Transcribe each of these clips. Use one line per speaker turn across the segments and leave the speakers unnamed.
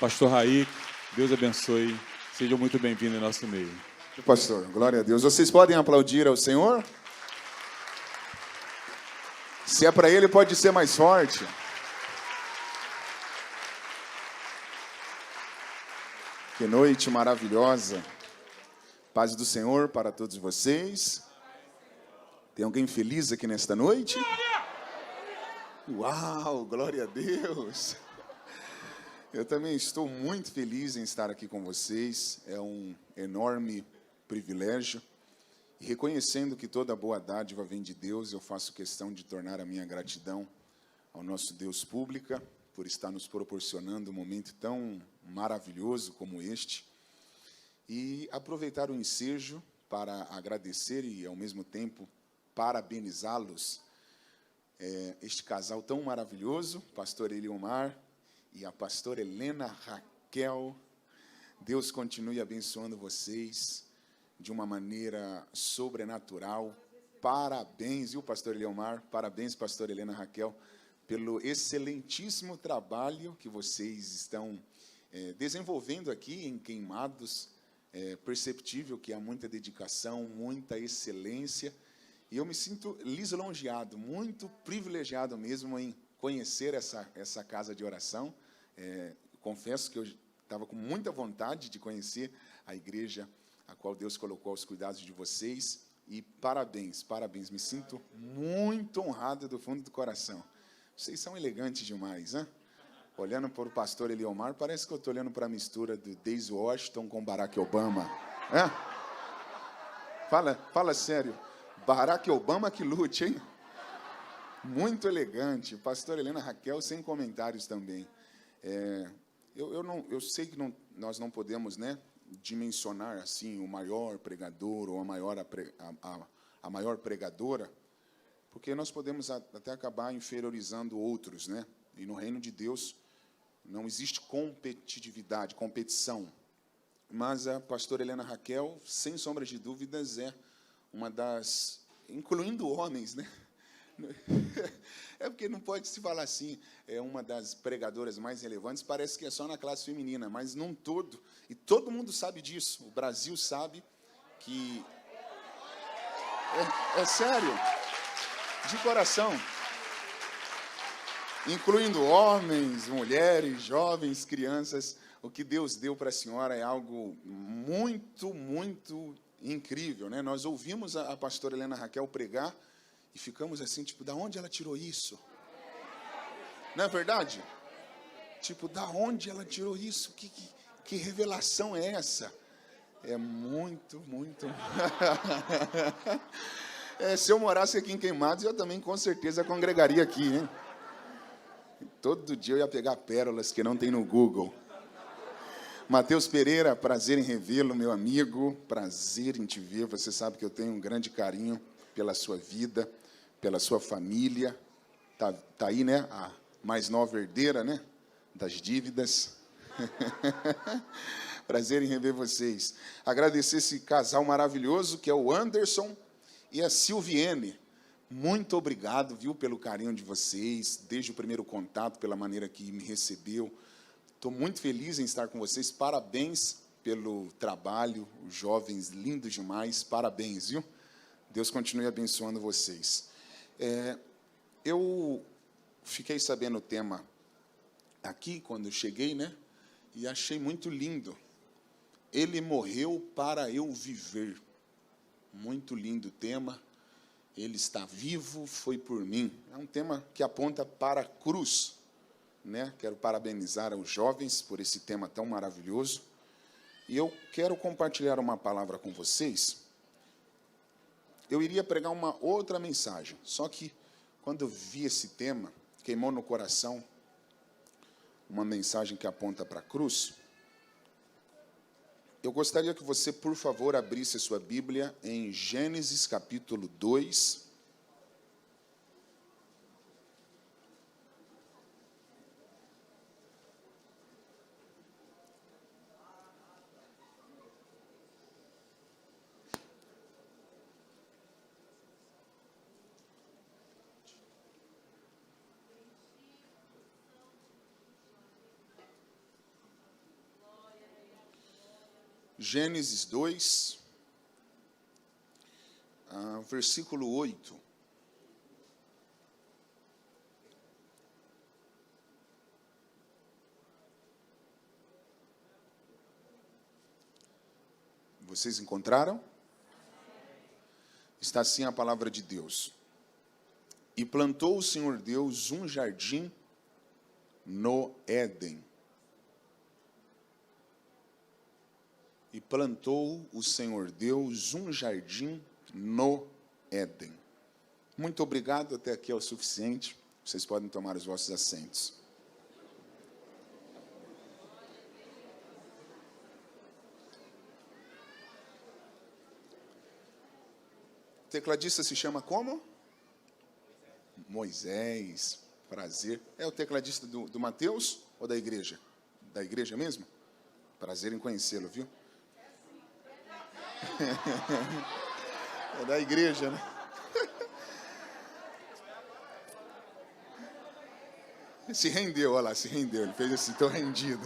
Pastor Raí, Deus abençoe. Sejam muito bem-vindos em nosso meio.
Pastor, glória a Deus. Vocês podem aplaudir ao Senhor? Se é para Ele, pode ser mais forte. Que noite maravilhosa. Paz do Senhor para todos vocês. Tem alguém feliz aqui nesta noite? Uau, glória a Deus. Eu também estou muito feliz em estar aqui com vocês. É um enorme privilégio. E reconhecendo que toda boa dádiva vem de Deus, eu faço questão de tornar a minha gratidão ao nosso Deus pública por estar nos proporcionando um momento tão maravilhoso como este. E aproveitar o ensejo para agradecer e, ao mesmo tempo, parabenizá-los. Este casal tão maravilhoso, pastor Eliomar e a pastora Helena Raquel. Deus continue abençoando vocês de uma maneira sobrenatural. Parabéns, viu, pastor Eliomar? Parabéns, pastora Helena Raquel, pelo excelentíssimo trabalho que vocês estão desenvolvendo aqui em Queimados. É perceptível que há muita dedicação, muita excelência. E eu me sinto lisonjeado, muito privilegiado mesmo em conhecer essa casa de oração. Confesso que eu estava com muita vontade de conhecer a igreja a qual Deus colocou aos cuidados de vocês. E parabéns, parabéns. Me sinto muito honrado do fundo do coração. Vocês são elegantes demais, né? Olhando para o pastor Eliomar, parece que eu estou olhando para a mistura do Daisy Washington com Barack Obama. Fala sério. Barack Obama que lute, hein? Muito elegante. Pastor Helena Raquel, sem comentários também. Eu sei que nós não podemos, né, dimensionar assim o maior pregador ou a maior pregadora, porque nós podemos até acabar inferiorizando outros, né? E no reino de Deus não existe competitividade, competição. Mas a pastora Helena Raquel, sem sombra de dúvidas, é uma das, incluindo homens, né? É porque não pode se falar assim, é uma das pregadoras mais relevantes, parece que é só na classe feminina, mas num todo, e todo mundo sabe disso, o Brasil sabe que... É sério, de coração. Incluindo homens, mulheres, jovens, crianças, o que Deus deu para a senhora é algo muito, muito incrível, né? Nós ouvimos a pastora Helena Raquel pregar e ficamos assim, tipo, da onde ela tirou isso? Não é verdade? Tipo, da onde ela tirou isso? Que revelação é essa? É muito, muito... se eu morasse aqui em Queimados, eu também com certeza congregaria aqui, hein? Todo dia eu ia pegar pérolas que não tem no Google. Mateus Pereira, prazer em revê-lo, meu amigo. Prazer em te ver. Você sabe que eu tenho um grande carinho pela sua vida, pela sua família. Tá aí, né? A mais nova herdeira, né? Das dívidas. Prazer em rever vocês. Agradecer esse casal maravilhoso, que é o Anderson e a Silviene. Muito obrigado, viu, pelo carinho de vocês, desde o primeiro contato, pela maneira que me recebeu. Estou muito feliz em estar com vocês. Parabéns pelo trabalho, os jovens lindos demais. Parabéns, viu? Deus continue abençoando vocês. Eu fiquei sabendo o tema aqui, quando eu cheguei, né? E achei muito lindo. Ele morreu para eu viver. Muito lindo o tema. Ele está vivo, foi por mim. É um tema que aponta para a cruz, né? Quero parabenizar os jovens por esse tema tão maravilhoso. E eu quero compartilhar uma palavra com vocês. Eu iria pregar uma outra mensagem, só que quando eu vi esse tema, queimou no coração uma mensagem que aponta para a cruz. Eu gostaria que você, por favor, abrisse a sua Bíblia em Gênesis capítulo 2. Gênesis 2, versículo 8. Vocês encontraram? Está assim a palavra de Deus. E plantou o Senhor Deus um jardim no Éden. E plantou o Senhor Deus um jardim no Éden. Muito obrigado, até aqui é o suficiente. Vocês podem tomar os vossos assentos. O tecladista se chama como? Moisés. Prazer. É o tecladista do Mateus ou da igreja? Da igreja mesmo? Prazer em conhecê-lo, viu? É da igreja, né? Se rendeu, olha lá, se rendeu. Ele fez assim, estou rendido.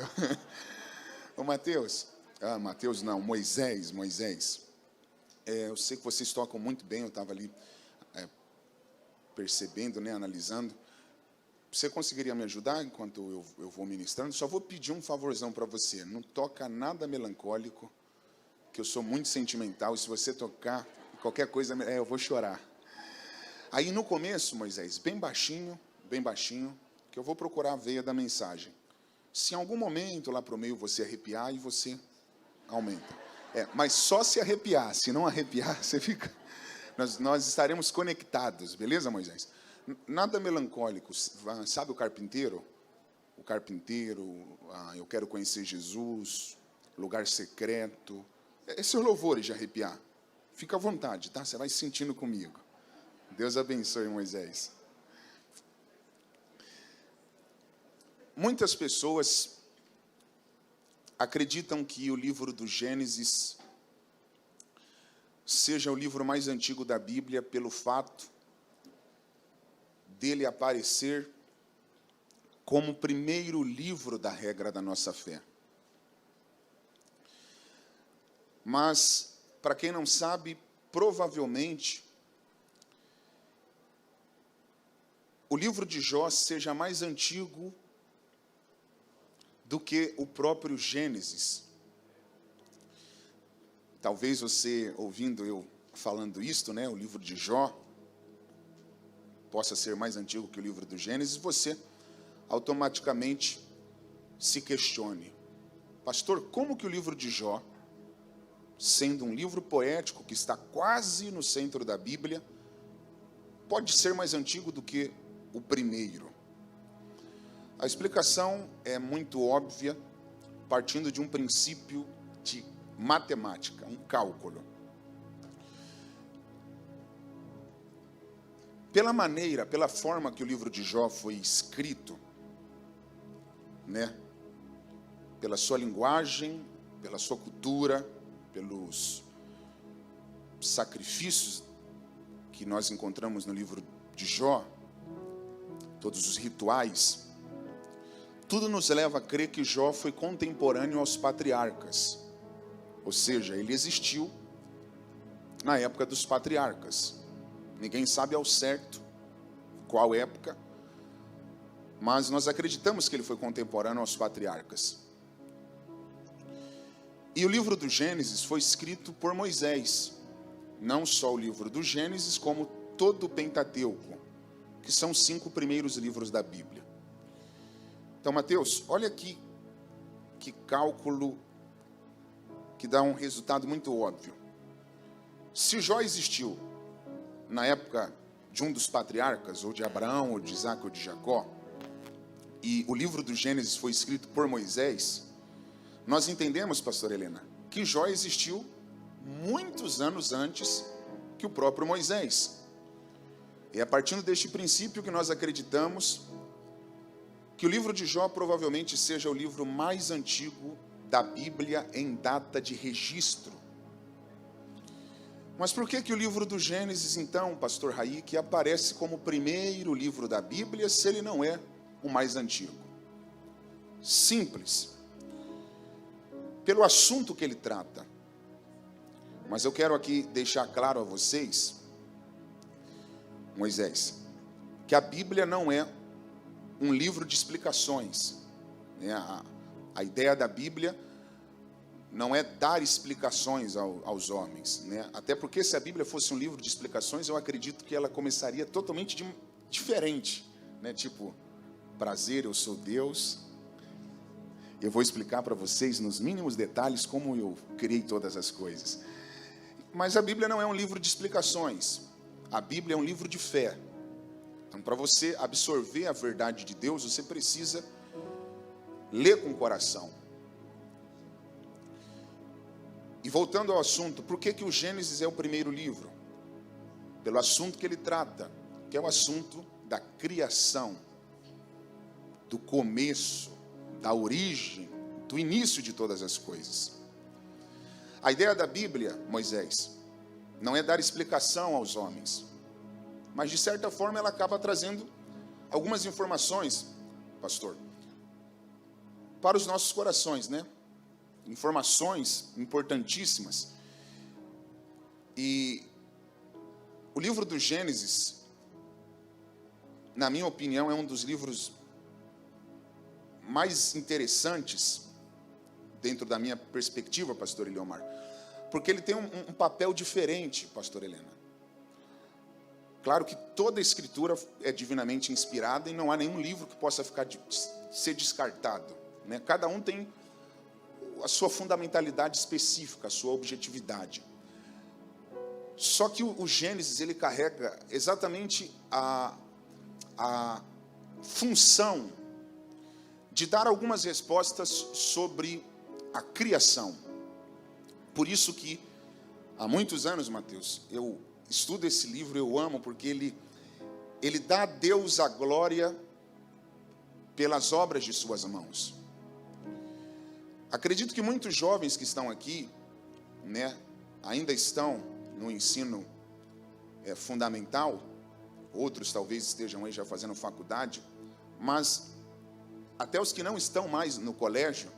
Ô Mateus, Mateus não, Moisés. Eu sei que vocês tocam muito bem, eu estava ali percebendo, né, analisando. Você conseguiria me ajudar enquanto eu vou ministrando? Só vou pedir um favorzão para você. Não toca nada melancólico, que eu sou muito sentimental, e se você tocar qualquer coisa, eu vou chorar. Aí no começo, Moisés, bem baixinho, que eu vou procurar a veia da mensagem. Se em algum momento lá para o meio você arrepiar, e você aumenta. Mas só se arrepiar, se não arrepiar, você fica... Nós estaremos conectados, beleza, Moisés? Nada melancólico. Sabe o carpinteiro? O carpinteiro, eu quero conhecer Jesus, lugar secreto. Esses louvores de arrepiar. Fica à vontade, tá? Você vai sentindo comigo. Deus abençoe, Moisés. Muitas pessoas acreditam que o livro do Gênesis seja o livro mais antigo da Bíblia pelo fato dele aparecer como o primeiro livro da regra da nossa fé. Mas, para quem não sabe, provavelmente, o livro de Jó seja mais antigo do que o próprio Gênesis. Talvez você, ouvindo eu falando isto, né, o livro de Jó, possa ser mais antigo que o livro do Gênesis, você automaticamente se questione. Pastor, como que o livro de Jó, sendo um livro poético que está quase no centro da Bíblia, pode ser mais antigo do que o primeiro? A explicação é muito óbvia, partindo de um princípio de matemática, um cálculo. Pela forma que o livro de Jó foi escrito, né? Pela sua linguagem, pela sua cultura, pelos sacrifícios que nós encontramos no livro de Jó, todos os rituais, tudo nos leva a crer que Jó foi contemporâneo aos patriarcas. Ou seja, ele existiu na época dos patriarcas. Ninguém sabe ao certo qual época, mas nós acreditamos que ele foi contemporâneo aos patriarcas. E o livro do Gênesis foi escrito por Moisés. Não só o livro do Gênesis, como todo o Pentateuco, que são os 5 primeiros livros da Bíblia. Então, Mateus, olha aqui que cálculo que dá um resultado muito óbvio. Se Jó existiu na época de um dos patriarcas, ou de Abraão, ou de Isaac, ou de Jacó, e o livro do Gênesis foi escrito por Moisés, nós entendemos, pastor Helena, que Jó existiu muitos anos antes que o próprio Moisés. E é partindo deste princípio que nós acreditamos que o livro de Jó provavelmente seja o livro mais antigo da Bíblia em data de registro. Mas por que o livro do Gênesis, então, pastor Raí, que aparece como o primeiro livro da Bíblia, se ele não é o mais antigo? Simples. pelo assunto que ele trata. Mas eu quero aqui deixar claro a vocês, Moisés, que a Bíblia não é um livro de explicações. A ideia da Bíblia não é dar explicações aos homens, né? Até porque se a Bíblia fosse um livro de explicações, eu acredito que ela começaria totalmente diferente, né? Tipo, prazer, eu sou Deus. Eu vou explicar para vocês nos mínimos detalhes como eu criei todas as coisas. Mas a Bíblia não é um livro de explicações. A Bíblia é um livro de fé. Então, para você absorver a verdade de Deus, você precisa ler com o coração. E voltando ao assunto, por que o Gênesis é o primeiro livro? Pelo assunto que ele trata, que é o assunto da criação, do começo, da origem, do início de todas as coisas. A ideia da Bíblia, Moisés, não é dar explicação aos homens, mas de certa forma ela acaba trazendo algumas informações, pastor, para os nossos corações, né? Informações importantíssimas. E o livro do Gênesis, na minha opinião, é um dos livros mais interessantes, dentro da minha perspectiva, pastor Eliomar, porque ele tem um papel diferente, pastor Helena. Claro que toda a escritura é divinamente inspirada e não há nenhum livro que possa ser descartado, né? Cada um tem a sua fundamentalidade específica, a sua objetividade. Só que o Gênesis, ele carrega exatamente a função de dar algumas respostas sobre a criação. Por isso que, há muitos anos, Mateus, eu estudo esse livro, eu amo, porque ele dá a Deus a glória pelas obras de suas mãos. Acredito que muitos jovens que estão aqui, né, ainda estão no ensino fundamental, outros talvez estejam aí já fazendo faculdade, mas até os que não estão mais no colégio,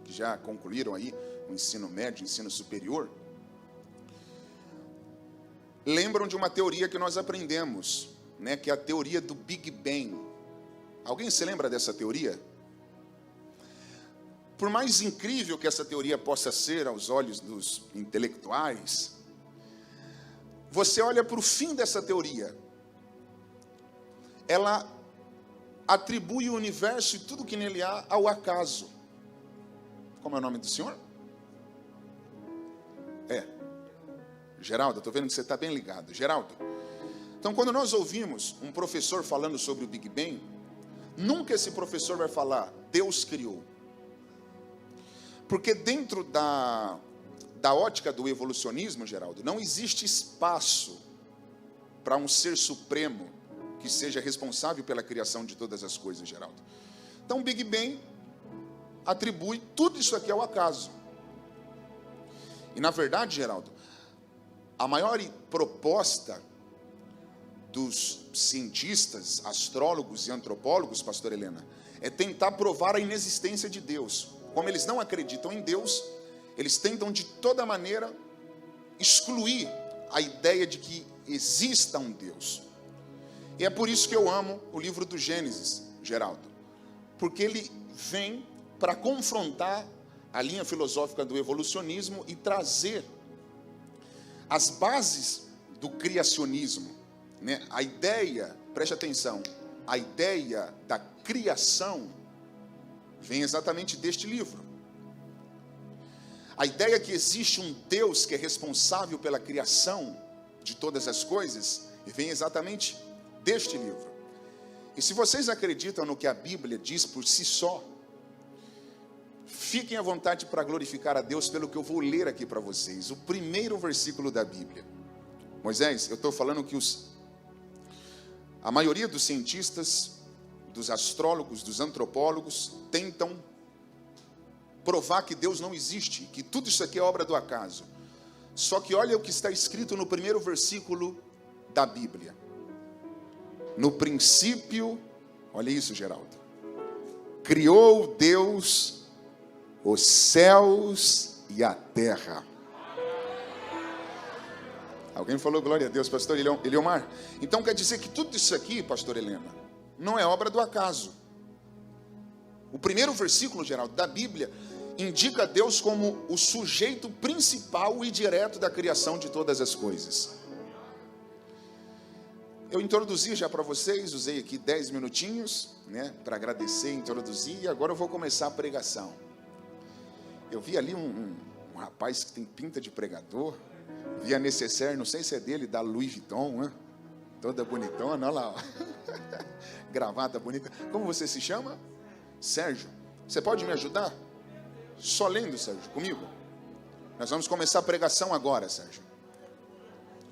que já concluíram aí o ensino médio, ensino superior, lembram de uma teoria que nós aprendemos, né, que é a teoria do Big Bang. Alguém se lembra dessa teoria? Por mais incrível que essa teoria possa ser aos olhos dos intelectuais, você olha para o fim dessa teoria, ela atribui o universo e tudo que nele há ao acaso. Como é o nome do senhor? Geraldo, estou vendo que você está bem ligado. Geraldo, então quando nós ouvimos um professor falando sobre o Big Bang, nunca esse professor vai falar, Deus criou. Porque dentro da ótica do evolucionismo, Geraldo, não existe espaço para um ser supremo que seja responsável pela criação de todas as coisas, Geraldo. Então o Big Bang atribui tudo isso aqui ao acaso. E na verdade, Geraldo, a maior proposta dos cientistas, astrólogos e antropólogos, pastor Helena, é tentar provar a inexistência de Deus. Como eles não acreditam em Deus, eles tentam de toda maneira excluir a ideia de que exista um Deus. E é por isso que eu amo o livro do Gênesis, Geraldo, porque ele vem para confrontar a linha filosófica do evolucionismo e trazer as bases do criacionismo, né? A ideia, preste atenção, a ideia da criação vem exatamente deste livro. A ideia que existe um Deus que é responsável pela criação de todas as coisas vem exatamente deste livro. E se vocês acreditam no que a Bíblia diz por si só, fiquem à vontade para glorificar a Deus pelo que eu vou ler aqui para vocês. O primeiro versículo da Bíblia. Moisés, eu estou falando que a maioria dos cientistas, dos astrólogos, dos antropólogos, tentam provar que Deus não existe, que tudo isso aqui é obra do acaso. Só que olha o que está escrito no primeiro versículo da Bíblia. No princípio, olha isso, Geraldo, criou Deus os céus e a terra. Alguém falou glória a Deus, pastor Eliomar? Então quer dizer que tudo isso aqui, pastor Helena, não é obra do acaso. O primeiro versículo, Geraldo, da Bíblia indica Deus como o sujeito principal e direto da criação de todas as coisas. Eu introduzi já para vocês, usei aqui 10 minutinhos, né, para agradecer, introduzir, e agora eu vou começar a pregação. Eu vi ali um rapaz que tem pinta de pregador, vi a necessaire, não sei se é dele, da Louis Vuitton, né? Toda bonitona, olha lá, ó. Gravata bonita. Como você se chama? Sérgio. Você pode me ajudar? Só lendo, Sérgio, comigo. Nós vamos começar a pregação agora, Sérgio.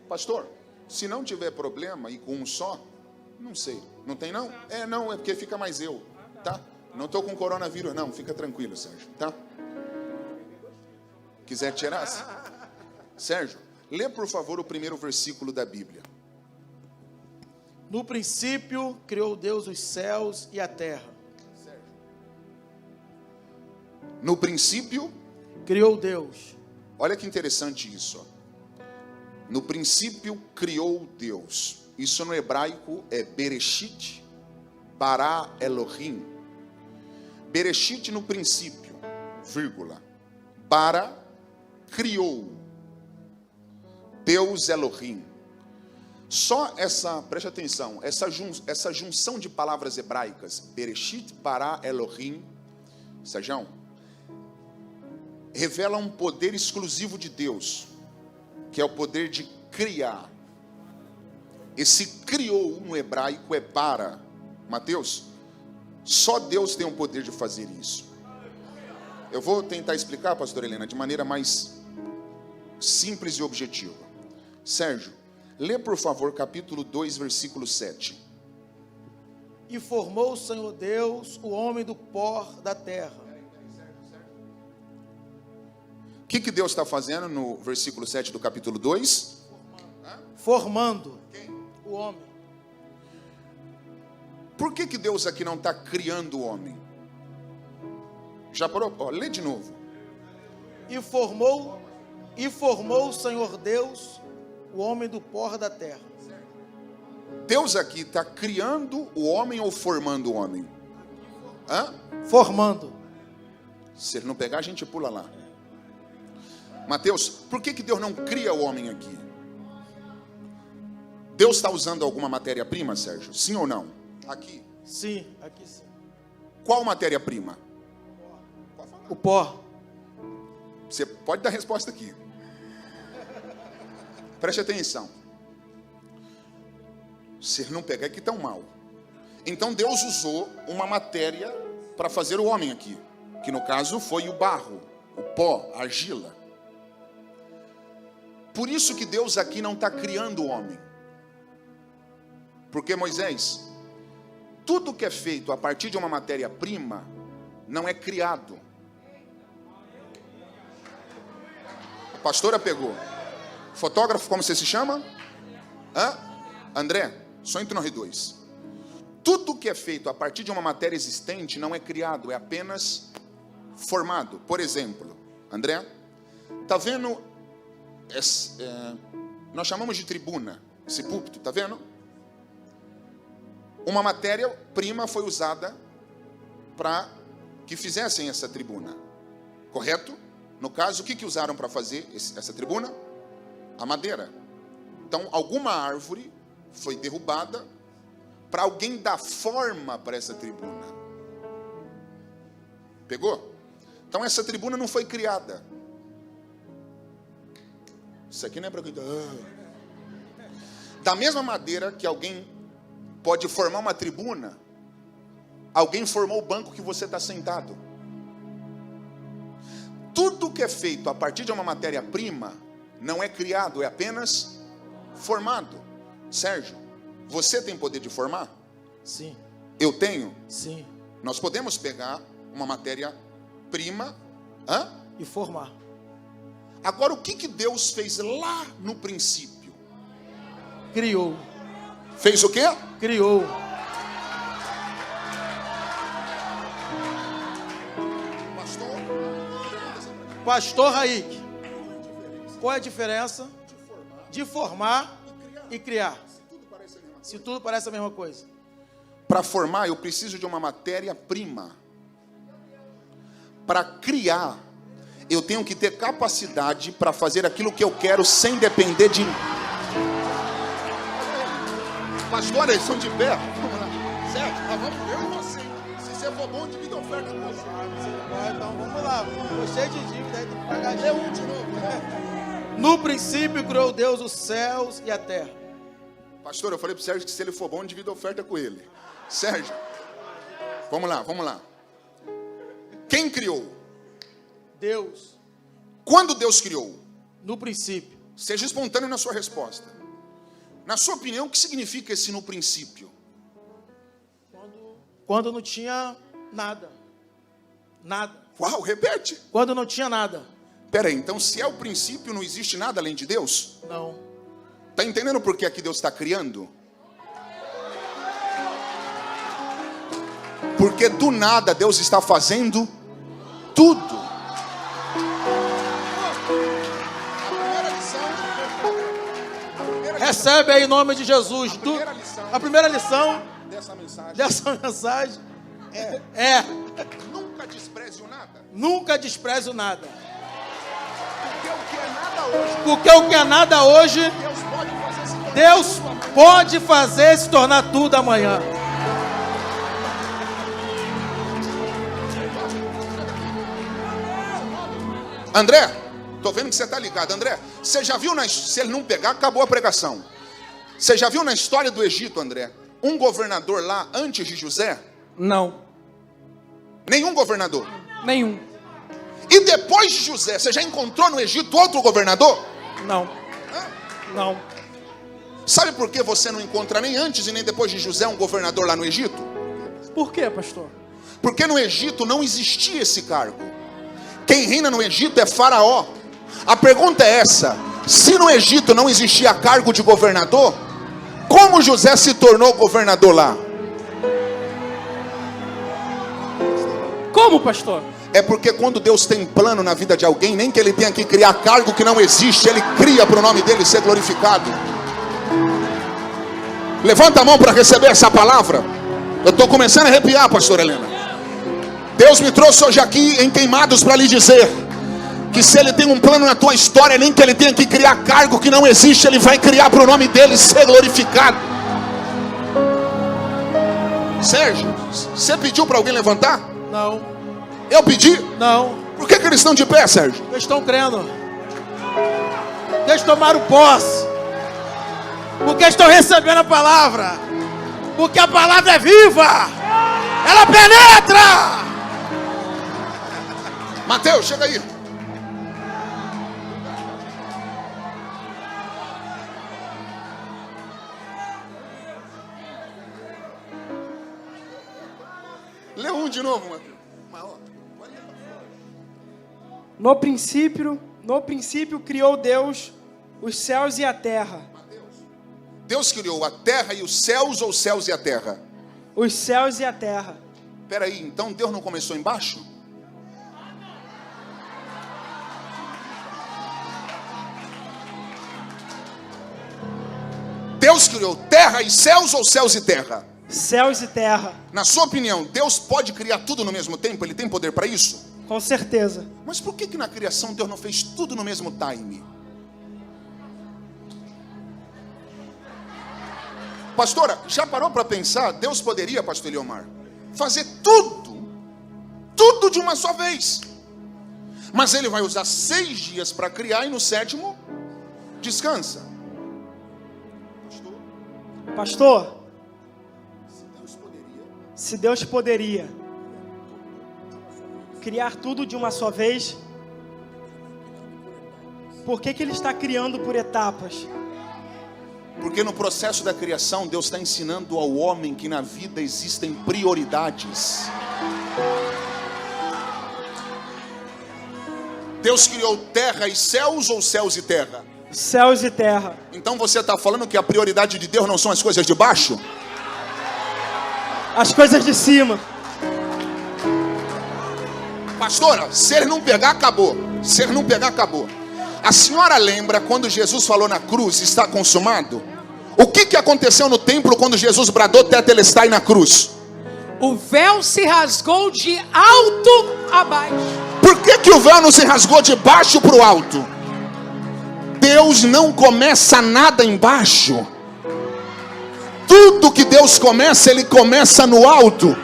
Pastor, se não tiver problema e com um só, não sei. Não tem não? Não, é porque fica mais eu, tá? Não estou com coronavírus não, fica tranquilo, Sérgio, tá? Quiser tirar? Sérgio, lê por favor o primeiro versículo da Bíblia.
No princípio criou Deus os céus e a terra.
No princípio,
Criou Deus.
olha que interessante isso, ó. No princípio criou Deus. Isso no hebraico é Bereshit, Bara Elohim. Bereshit no princípio, vírgula. Bara criou. Deus Elohim. Só essa, preste atenção, essa junção de palavras hebraicas, Bereshit, Bara Elohim, Sérgio, revela um poder exclusivo de Deus, que é o poder de criar. Esse criou no hebraico é bara. Mateus, só Deus tem o poder de fazer isso. Eu vou tentar explicar, pastor Helena, de maneira mais simples e objetiva. Sérgio, lê por favor capítulo 2, versículo 7.
E formou o Senhor Deus o homem do pó da terra.
O que Deus está fazendo no versículo 7 do capítulo 2?
Formando o homem.
Por que Deus aqui não está criando o homem? Já parou? Ó, lê de novo.
E formou o Senhor Deus o homem do pó da terra.
Deus aqui está criando o homem ou formando o homem?
Formando.
Se ele não pegar, a gente pula lá. Mateus, por que Deus não cria o homem aqui? Deus está usando alguma matéria-prima, Sérgio? Sim ou não? Aqui.
Sim, aqui sim.
Qual matéria-prima?
O pó.
Você pode dar a resposta aqui. Preste atenção. Se ele não pegar, é que tão mal. Então Deus usou uma matéria para fazer o homem aqui, que no caso foi o barro, o pó, a argila. Por isso que Deus aqui não está criando o homem. Porque Moisés, tudo que é feito a partir de uma matéria-prima não é criado. A pastora pegou. Fotógrafo, como você se chama? André, só entre nós dois. Tudo que é feito a partir de uma matéria existente não é criado, é apenas formado. Por exemplo, André, tá vendo? Nós chamamos de tribuna, esse púlpito, tá vendo? Uma matéria-prima foi usada para que fizessem essa tribuna, correto? No caso, o que usaram para fazer essa tribuna? A madeira. Então, alguma árvore foi derrubada para alguém dar forma para essa tribuna. Pegou? Então, essa tribuna não foi criada. Isso aqui não é para cuidar. Da mesma maneira que alguém pode formar uma tribuna, alguém formou o banco que você está sentado. Tudo que é feito a partir de uma matéria-prima não é criado, é apenas formado. Sérgio, você tem poder de formar?
Sim.
Eu tenho?
Sim.
Nós podemos pegar uma matéria-prima
e formar.
Agora, o que Deus fez lá no princípio?
Criou.
Fez o quê?
Criou.
Pastor,
Pastor Raik, qual é a diferença de formar e criar? Se tudo parece a mesma coisa.
Para formar, eu preciso de uma matéria-prima. Para criar, eu tenho que ter capacidade para fazer aquilo que eu quero sem depender de... Pastor, eles são de pé. Vamos lá. Certo? Nós vamos ver você. Se você for bom, divida a oferta com você.
Então vamos lá. Estou cheio de dívida aí, tem que pagar
Lê um de novo.
No princípio criou Deus os céus e a terra.
Pastor, eu falei para o Sérgio que se ele for bom, divida a oferta com ele. Sérgio, vamos lá, vamos lá. Quem criou?
Deus.
Quando Deus criou?
No princípio.
Seja espontâneo na sua resposta. Na sua opinião, o que significa esse no princípio?
Quando não tinha nada. Nada.
Uau, repete.
Quando não tinha nada.
Pera aí, então se é o princípio, não existe nada além de Deus?
Não.
Está entendendo por que aqui Deus está criando? Porque do nada Deus está fazendo tudo.
Recebe aí em nome de Jesus. A primeira lição
dessa
mensagem é
nunca despreze o nada.
Nunca despreze o nada.
Porque o que é nada hoje,
Porque o que é nada hoje, Deus pode fazer se tornar tudo amanhã.
André, tô vendo que você tá ligado. André, você já viu, se ele não pegar, acabou a pregação. Você já viu na história do Egito, André, um governador lá antes de José?
Não.
Nenhum governador?
Nenhum.
E depois de José, você já encontrou no Egito outro governador?
Não. Não.
Sabe por que você não encontra nem antes e nem depois de José um governador lá no Egito?
Por quê, pastor?
Porque no Egito não existia esse cargo. Quem reina no Egito é Faraó. A pergunta é essa: se no Egito não existia cargo de governador, como José se tornou governador lá?
Como, pastor?
É porque quando Deus tem plano na vida de alguém, nem que ele tenha que criar cargo que não existe, ele cria para o nome dele ser glorificado. Levanta a mão para receber essa palavra. Eu estou começando a arrepiar, pastor Helena. Deus me trouxe hoje aqui em Queimados para lhe dizer que se ele tem um plano na tua história, nem que ele tenha que criar cargo que não existe, ele vai criar para o nome dele ser glorificado. Sérgio, você pediu para alguém levantar?
Não.
Eu pedi?
Não.
Por que eles estão de pé, Sérgio?
Eles estão crendo. Eles tomaram posse. Porque estão recebendo a palavra. Porque a palavra é viva. Ela penetra.
Mateus, chega aí. Lê um de novo, Mateus.
No princípio criou Deus os céus e a terra.
Deus criou a terra e os céus, ou os céus e a terra?
Os céus e a terra.
Espera aí, então Deus não começou embaixo? Deus criou terra e céus, ou céus e terra?
Céus e terra.
Na sua opinião, Deus pode criar tudo no mesmo tempo? Ele tem poder para isso?
Com certeza.
Mas por que na criação Deus não fez tudo no mesmo time? Pastora, já parou para pensar? Deus poderia, pastor Eliomar, fazer tudo de uma só vez. Mas ele vai usar 6 dias para criar e no 7º descansa.
Pastor, se Deus poderia criar tudo de uma só vez, por que ele está criando por etapas?
Porque no processo da criação, Deus está ensinando ao homem que na vida existem prioridades. Deus criou terra e céus, ou céus e terra?
Céus e terra.
Então você está falando que a prioridade de Deus não são as coisas de baixo?
As coisas de cima.
Pastora, se ele não pegar, acabou. Se ele não pegar, acabou. A senhora lembra quando Jesus falou na cruz, está consumado? O que aconteceu no templo quando Jesus bradou tetelestai na cruz?
O véu se rasgou de alto a baixo.
Por que o véu não se rasgou de baixo para o alto? Deus não começa nada embaixo. Tudo que Deus começa, Ele começa no alto.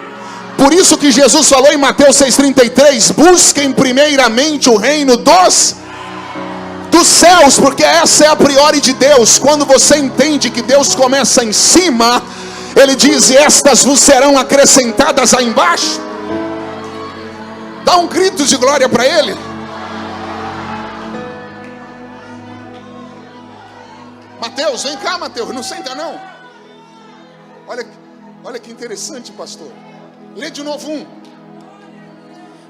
Por isso que Jesus falou em Mateus 6,33: busquem primeiramente o reino dos céus, porque essa é a priori de Deus. Quando você entende que Deus começa em cima, Ele diz: e estas vos serão acrescentadas aí embaixo. Dá um grito de glória para Ele. Mateus, vem cá, Mateus, não senta não. Olha que interessante, pastor. Lê de novo um.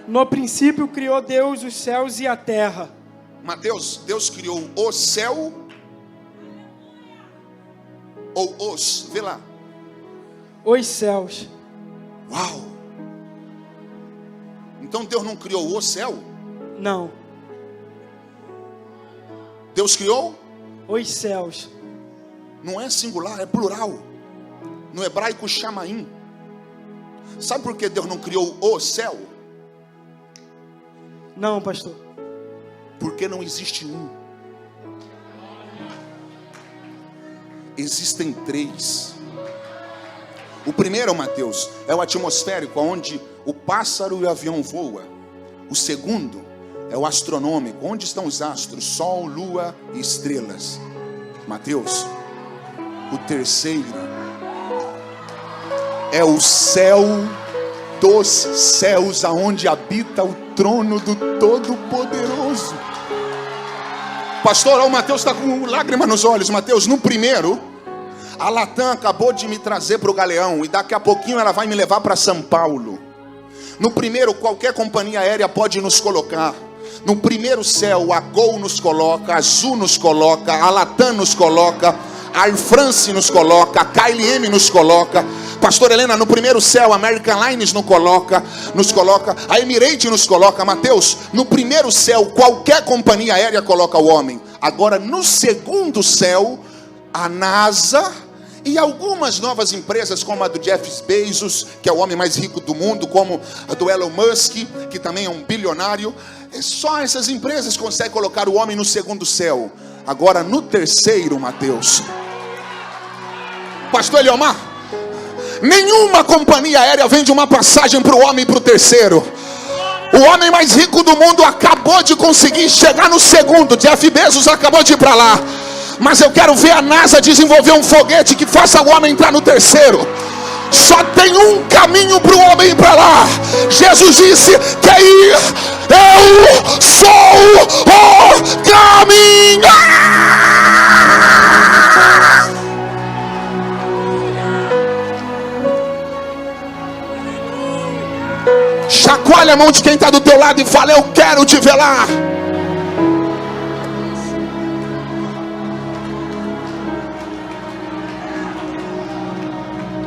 No princípio criou Deus os céus e a terra.
Mateus, Deus criou o céu ou os? Vê lá.
Os céus.
Uau! Então Deus não criou o céu?
Não.
Deus criou?
Os céus.
Não é singular, é plural. No hebraico, chamaim. Sabe por que Deus não criou o céu?
Não, pastor.
Porque não existe um. Existem três. O primeiro, Mateus, é o atmosférico, onde o pássaro e o avião voam. O segundo é o astronômico, onde estão os astros, sol, lua e estrelas. Mateus, o terceiro é o céu dos céus, aonde habita o trono do Todo-Poderoso. Pastor, o Mateus está com lágrima nos olhos. Mateus, no primeiro, a Latam acabou de me trazer para o Galeão, e daqui a pouquinho ela vai me levar para São Paulo. No primeiro, qualquer companhia aérea pode nos colocar. No primeiro céu, a Gol nos coloca, a Azul nos coloca, a Latam nos coloca, a Air France nos coloca, a KLM nos coloca. Pastor Helena, no primeiro céu, a American Airlines nos coloca, a Emirates nos coloca. Mateus, no primeiro céu, qualquer companhia aérea coloca o homem. Agora, no segundo céu, a NASA e algumas novas empresas, como a do Jeff Bezos, que é o homem mais rico do mundo, como a do Elon Musk, que também é um bilionário. Só essas empresas conseguem colocar o homem no segundo céu. Agora, no terceiro, Mateus, pastor Eliomar, nenhuma companhia aérea vende uma passagem para o homem e para o terceiro. O homem mais rico do mundo acabou de conseguir chegar no segundo. Jeff Bezos acabou de ir para lá. Mas eu quero ver a NASA desenvolver um foguete que faça o homem entrar no terceiro. Só tem um caminho para o homem ir para lá. Jesus disse que eu sou o caminho. Chacoalha a mão de quem está do teu lado e fala: eu quero te ver lá.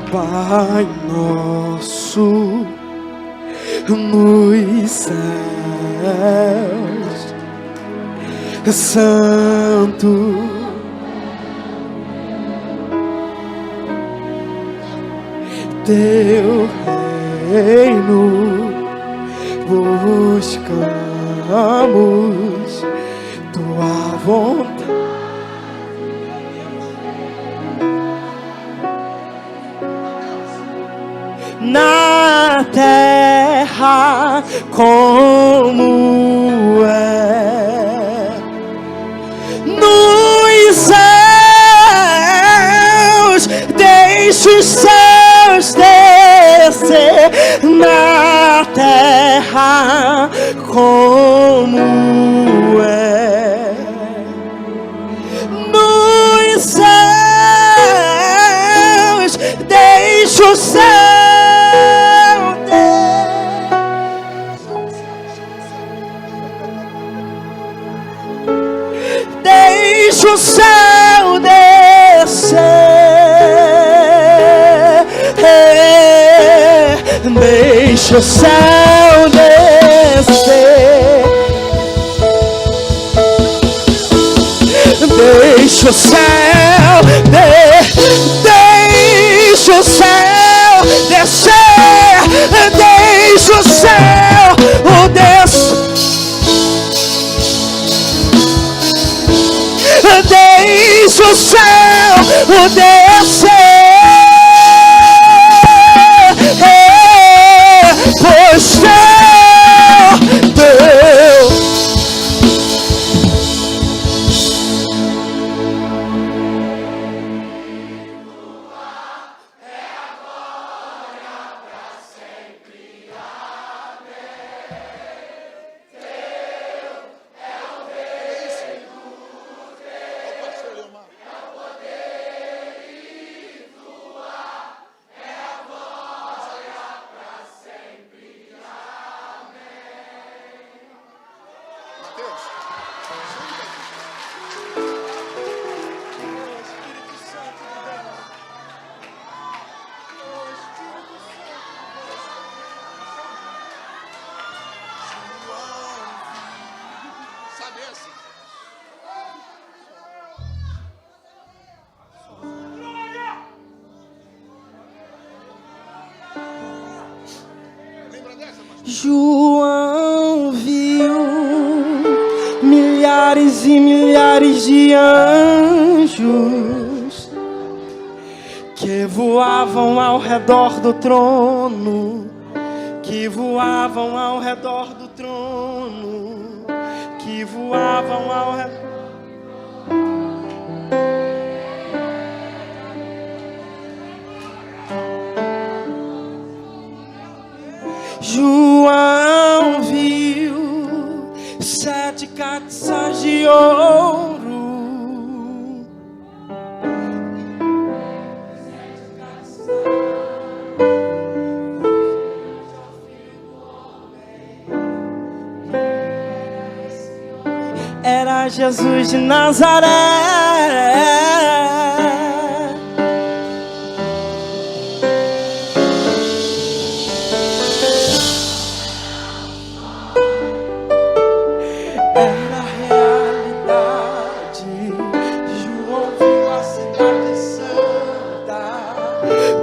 Pai nosso nos céus, santo, teu reino buscamos, tua vontade. Na terra como é nos céus, deixa os céus descer. Na terra como é nos céus, deixa os céus. Deixa o céu descer, deixa o céu descer.
deixa o céu, deixa o céu descer, deixa o céu descer. Deixa o céu descer, pois céu Deus. João viu milhares e milhares de anjos que voavam ao redor do trono, que voavam ao redor do trono, que voavam ao redor. João viu 7 caixas de ouro, era Jesus de Nazaré.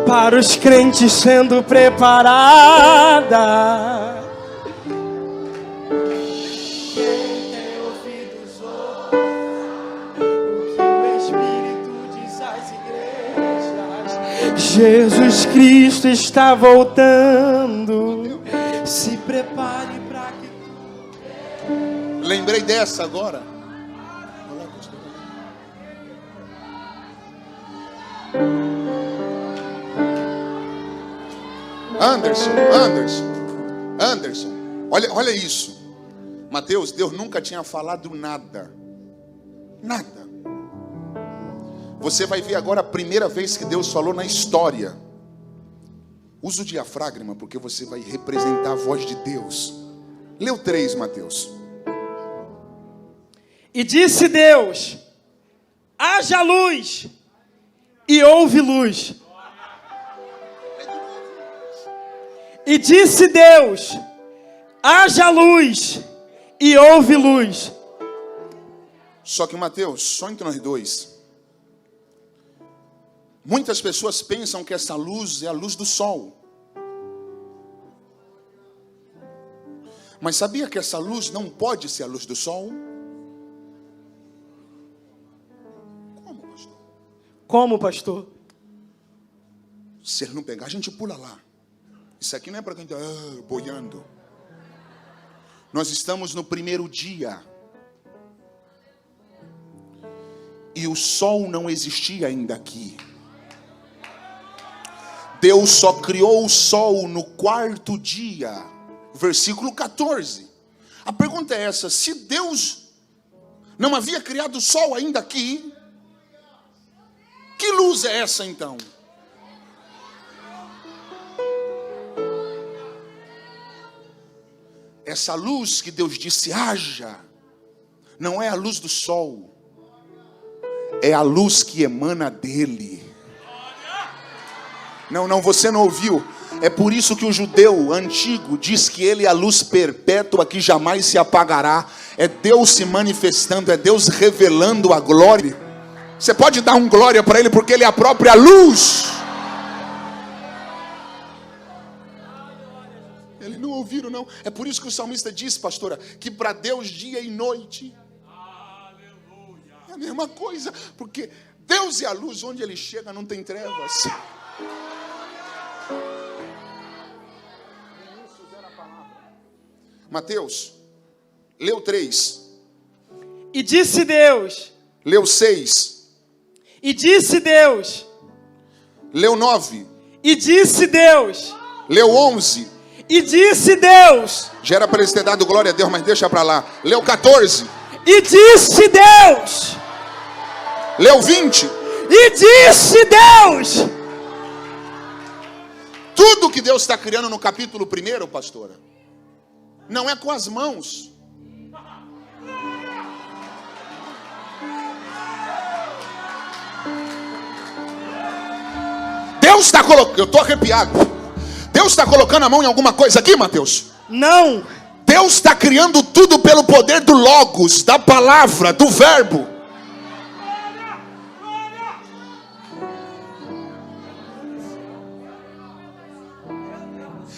Para os crentes sendo preparada. Quem tem ouvidos ouve o que o Espírito diz às igrejas. Jesus Cristo está voltando. Se prepare para que tu...
Lembrei dessa agora. Anderson, olha isso. Mateus, Deus nunca tinha falado nada. Você vai ver agora a primeira vez que Deus falou na história. Usa o diafragma, porque você vai representar a voz de Deus. Lê o 3, Mateus.
E disse Deus: haja luz, e houve luz. E disse Deus: haja luz, e houve luz.
Só que, Mateus, só entre nós dois, muitas pessoas pensam que essa luz é a luz do sol. Mas sabia que essa luz não pode ser a luz do sol? Como, pastor?
Como, pastor?
Se ele não pegar, a gente pula lá. Isso aqui não é para quem está boiando. Nós estamos no primeiro dia. E o sol não existia ainda aqui. Deus só criou o sol no 4º dia. Versículo 14. A pergunta é essa: se Deus não havia criado o sol ainda aqui, que luz é essa então? Essa luz que Deus disse haja, não é a luz do sol, é a luz que emana dele. Não, você não ouviu. É por isso que o judeu antigo diz que ele é a luz perpétua que jamais se apagará. É Deus se manifestando, é Deus revelando a glória. Você pode dar um glória para Ele, porque Ele é a própria luz. Eles não ouviram, não. É por isso que o salmista diz, pastora, que para Deus dia e noite é a mesma coisa, porque Deus é a luz, onde Ele chega não tem trevas. Mateus, leu 3.
E disse Deus.
Leu 6.
E disse Deus.
Leu 9.
E disse Deus.
Leu 11.
E disse Deus.
Já era para eles ter dado glória a Deus, mas deixa para lá. Leu 14.
E disse Deus.
Leu 20.
E disse Deus.
Tudo que Deus está criando no capítulo 1, pastora, não é com as mãos. Deus está colocando, eu estou arrepiado. Deus está colocando a mão em alguma coisa aqui, Mateus?
Não.
Deus está criando tudo pelo poder do Logos, da palavra, do verbo.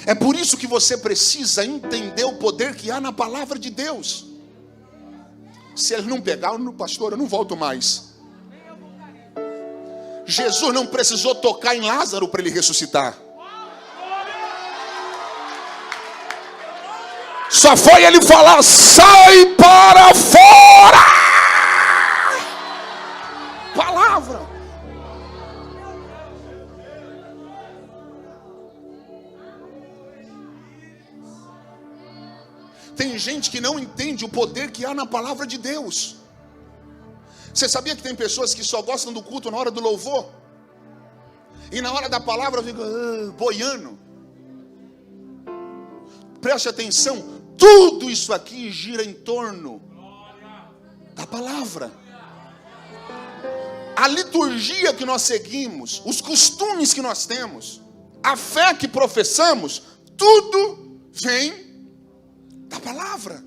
É por isso que você precisa entender o poder que há na palavra de Deus. Se ele não pegar, pastor, eu não volto mais. Jesus não precisou tocar em Lázaro para ele ressuscitar. Só foi ele falar: sai para fora. Palavra. Tem gente que não entende o poder que há na palavra de Deus. Você sabia que tem pessoas que só gostam do culto na hora do louvor? E na hora da palavra fica boiando. Preste atenção, tudo isso aqui gira em torno da palavra. A liturgia que nós seguimos, os costumes que nós temos, a fé que professamos, tudo vem da palavra.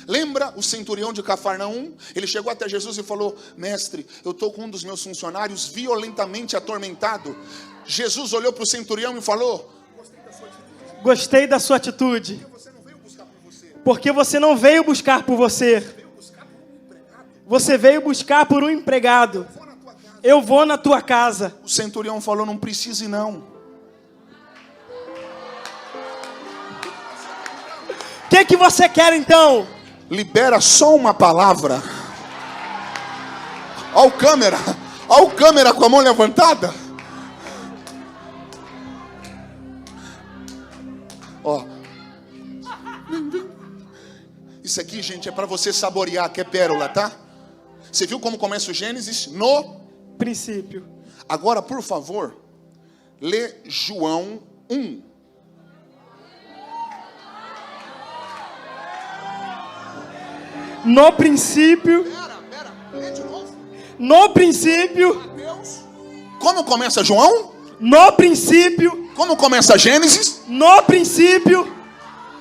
Lembra o centurião de Cafarnaum? Ele chegou até Jesus e falou: mestre, eu estou com um dos meus funcionários violentamente atormentado. Jesus olhou para o centurião e falou:
gostei da sua atitude. Porque você não veio buscar por você. Você veio buscar por um empregado. Eu vou na tua casa.
O centurião falou: não precisa ir não.
O que você quer então?
Libera só uma palavra. Olha o câmera com a mão levantada. Ó. Isso aqui, gente, é para você saborear, que é pérola, tá? Você viu como começa o Gênesis? No
princípio.
Agora, por favor, lê João 1.
No princípio.
Pera, lê de novo.
No princípio.
Mateus. Como começa João?
No princípio.
Como começa Gênesis?
No princípio.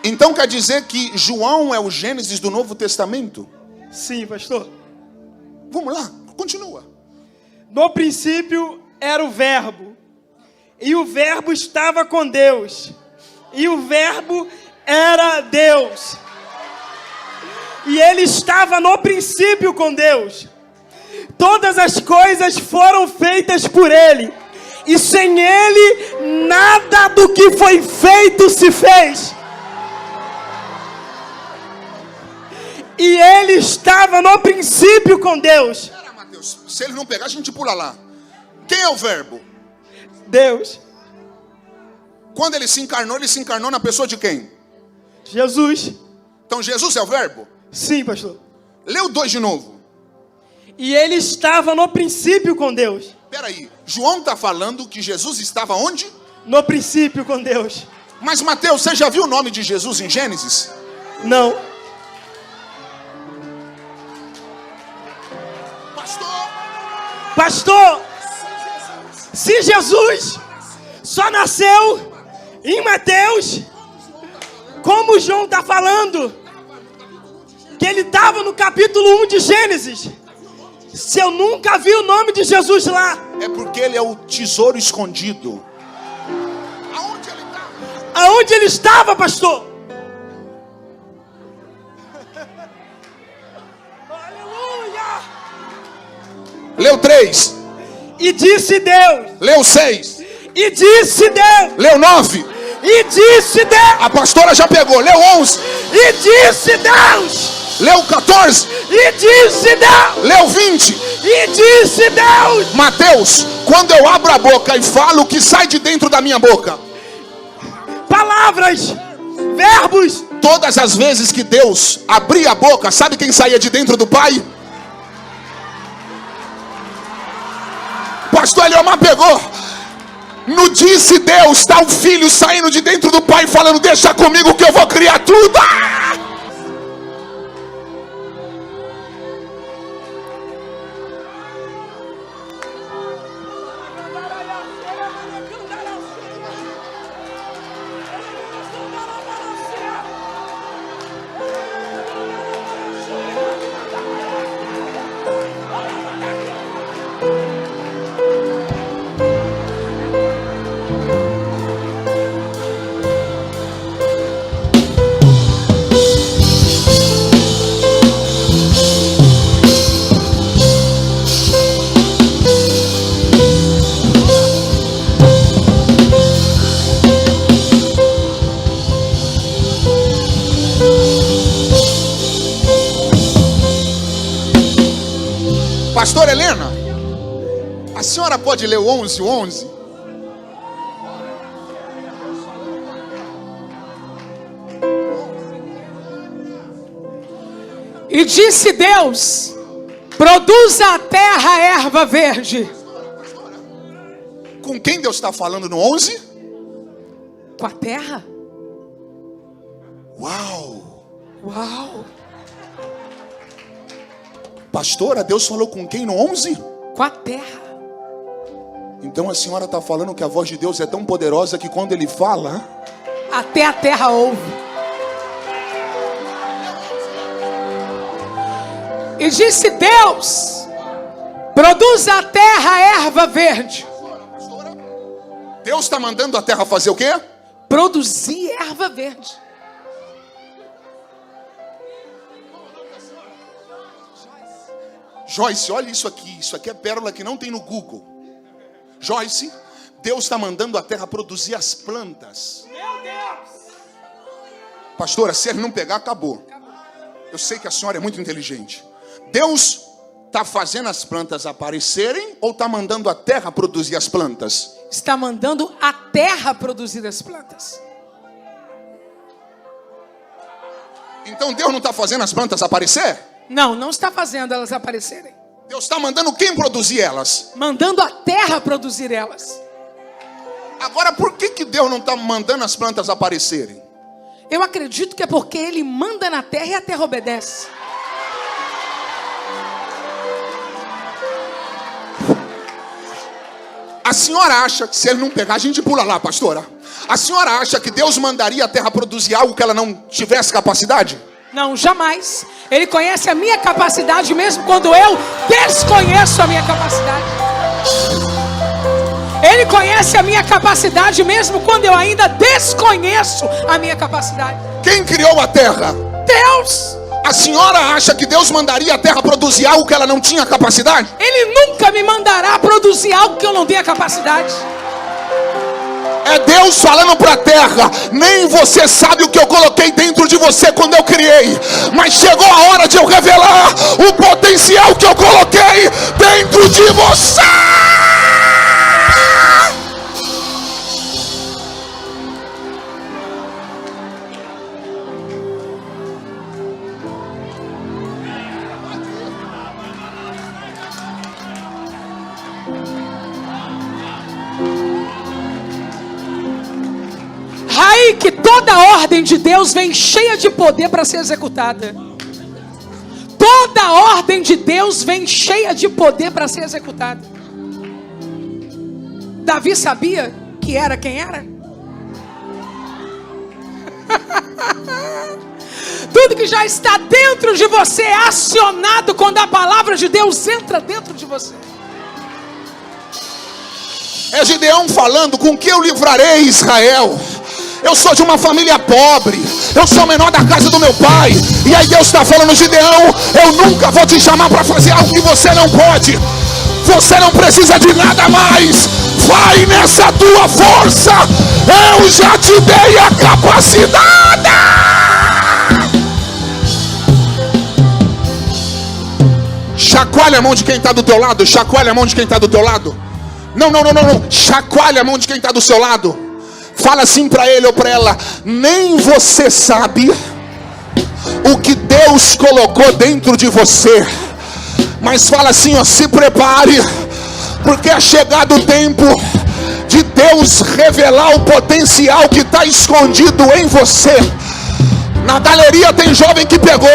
Então quer dizer que João é o Gênesis do Novo Testamento?
Sim, pastor.
Vamos lá, continua.
No princípio era o verbo. E o verbo estava com Deus. E o verbo era Deus. E ele estava no princípio com Deus. Todas as coisas foram feitas por ele. E sem ele, nada do que foi feito se fez. E ele estava no princípio com Deus.
Pera, Mateus, se ele não pegar, a gente pula lá. Quem é o verbo?
Deus.
Quando ele se encarnou na pessoa de quem?
Jesus.
Então Jesus é o verbo?
Sim, pastor.
Lê o 2 de novo.
E ele estava no princípio com Deus.
Peraí, João está falando que Jesus estava onde?
No princípio com Deus.
Mas Mateus, você já viu o nome de Jesus em Gênesis?
Não. Pastor, se Jesus só nasceu em Mateus, como João está falando, que ele estava no capítulo 1 de Gênesis. Se eu nunca vi o nome de Jesus lá,
É porque ele é o tesouro escondido.
aonde ele estava, pastor? Aleluia!
Leu 3,
E disse Deus,
leu 6,
e disse Deus,
leu 9.
e disse Deus,
A pastora já pegou, leu 11,
e disse Deus,
leu 14,
e disse Deus,
leu 20.
e disse Deus.
Mateus, quando eu abro a boca e falo, o que sai de dentro da minha boca?
Palavras, verbos.
Todas as vezes que Deus abria a boca, sabe quem saía de dentro do Pai? Pastor Eliomar pegou. No disse Deus, está o filho saindo de dentro do Pai, falando: deixa comigo que eu vou criar tudo. Pastor Helena, a senhora pode ler o 11, o 11?
E disse Deus: produza a terra erva verde.
Com quem Deus está falando no 11?
Com a terra?
Uau!
Uau!
Pastora, Deus falou com quem no 11?
Com a terra.
Então a senhora está falando que a voz de Deus é tão poderosa que quando Ele fala,
Até a terra ouve. E disse Deus: produza a terra erva verde.
Deus está mandando a terra fazer o quê?
Produzir erva verde.
Joyce, olha isso aqui é pérola que não tem no Google. Joyce, Deus está mandando a terra produzir as plantas.
Meu Deus!
Pastora, se ele não pegar, acabou. Eu sei que a senhora é muito inteligente. Deus está fazendo as plantas aparecerem ou está mandando a terra produzir as plantas?
Está mandando a terra produzir as plantas.
Então Deus não está fazendo as plantas aparecer?
Não, não está fazendo elas aparecerem.
Deus está mandando quem produzir elas?
Mandando a terra produzir elas.
Agora, por que Deus não está mandando as plantas aparecerem?
Eu acredito que é porque Ele manda na terra e a terra obedece.
A senhora acha que se ele não pegar, a gente pula lá, pastora. A senhora acha que Deus mandaria a terra produzir algo que ela não tivesse capacidade?
Não, jamais. Ele conhece a minha capacidade mesmo quando eu desconheço a minha capacidade. Ele conhece a minha capacidade mesmo quando eu ainda desconheço a minha capacidade.
Quem criou a terra?
Deus!
A senhora acha que Deus mandaria a terra produzir algo que ela não tinha capacidade?
Ele nunca me mandará produzir algo que eu não tenha capacidade.
É Deus falando para a terra: nem você sabe o que eu coloquei dentro de você quando eu criei, mas chegou a hora de eu revelar o potencial que eu coloquei dentro de você.
Aí que toda a ordem de Deus vem cheia de poder para ser executada. Toda a ordem de Deus vem cheia de poder para ser executada. Davi sabia que era quem era? Tu Tudo que já está dentro de você é acionado quando a palavra de Deus entra dentro de você.
É Gideão falando: com que eu livrarei Israel? Eu sou de uma família pobre, eu sou o menor da casa do meu pai. E aí Deus está falando: Gideão, eu nunca vou te chamar para fazer algo que você não pode. Você não precisa de nada mais. Vai nessa tua força. Eu já te dei a capacidade. Chacoalha a mão de quem está do teu lado. Chacoalha a mão de quem está do teu lado. Não. Chacoalha a mão de quem está do seu lado. Fala assim para ele ou para ela: nem você sabe o que Deus colocou dentro de você. Mas fala assim, ó: se prepare, porque é chegado o tempo de Deus revelar o potencial que está escondido em você. Na galeria tem jovem que pegou.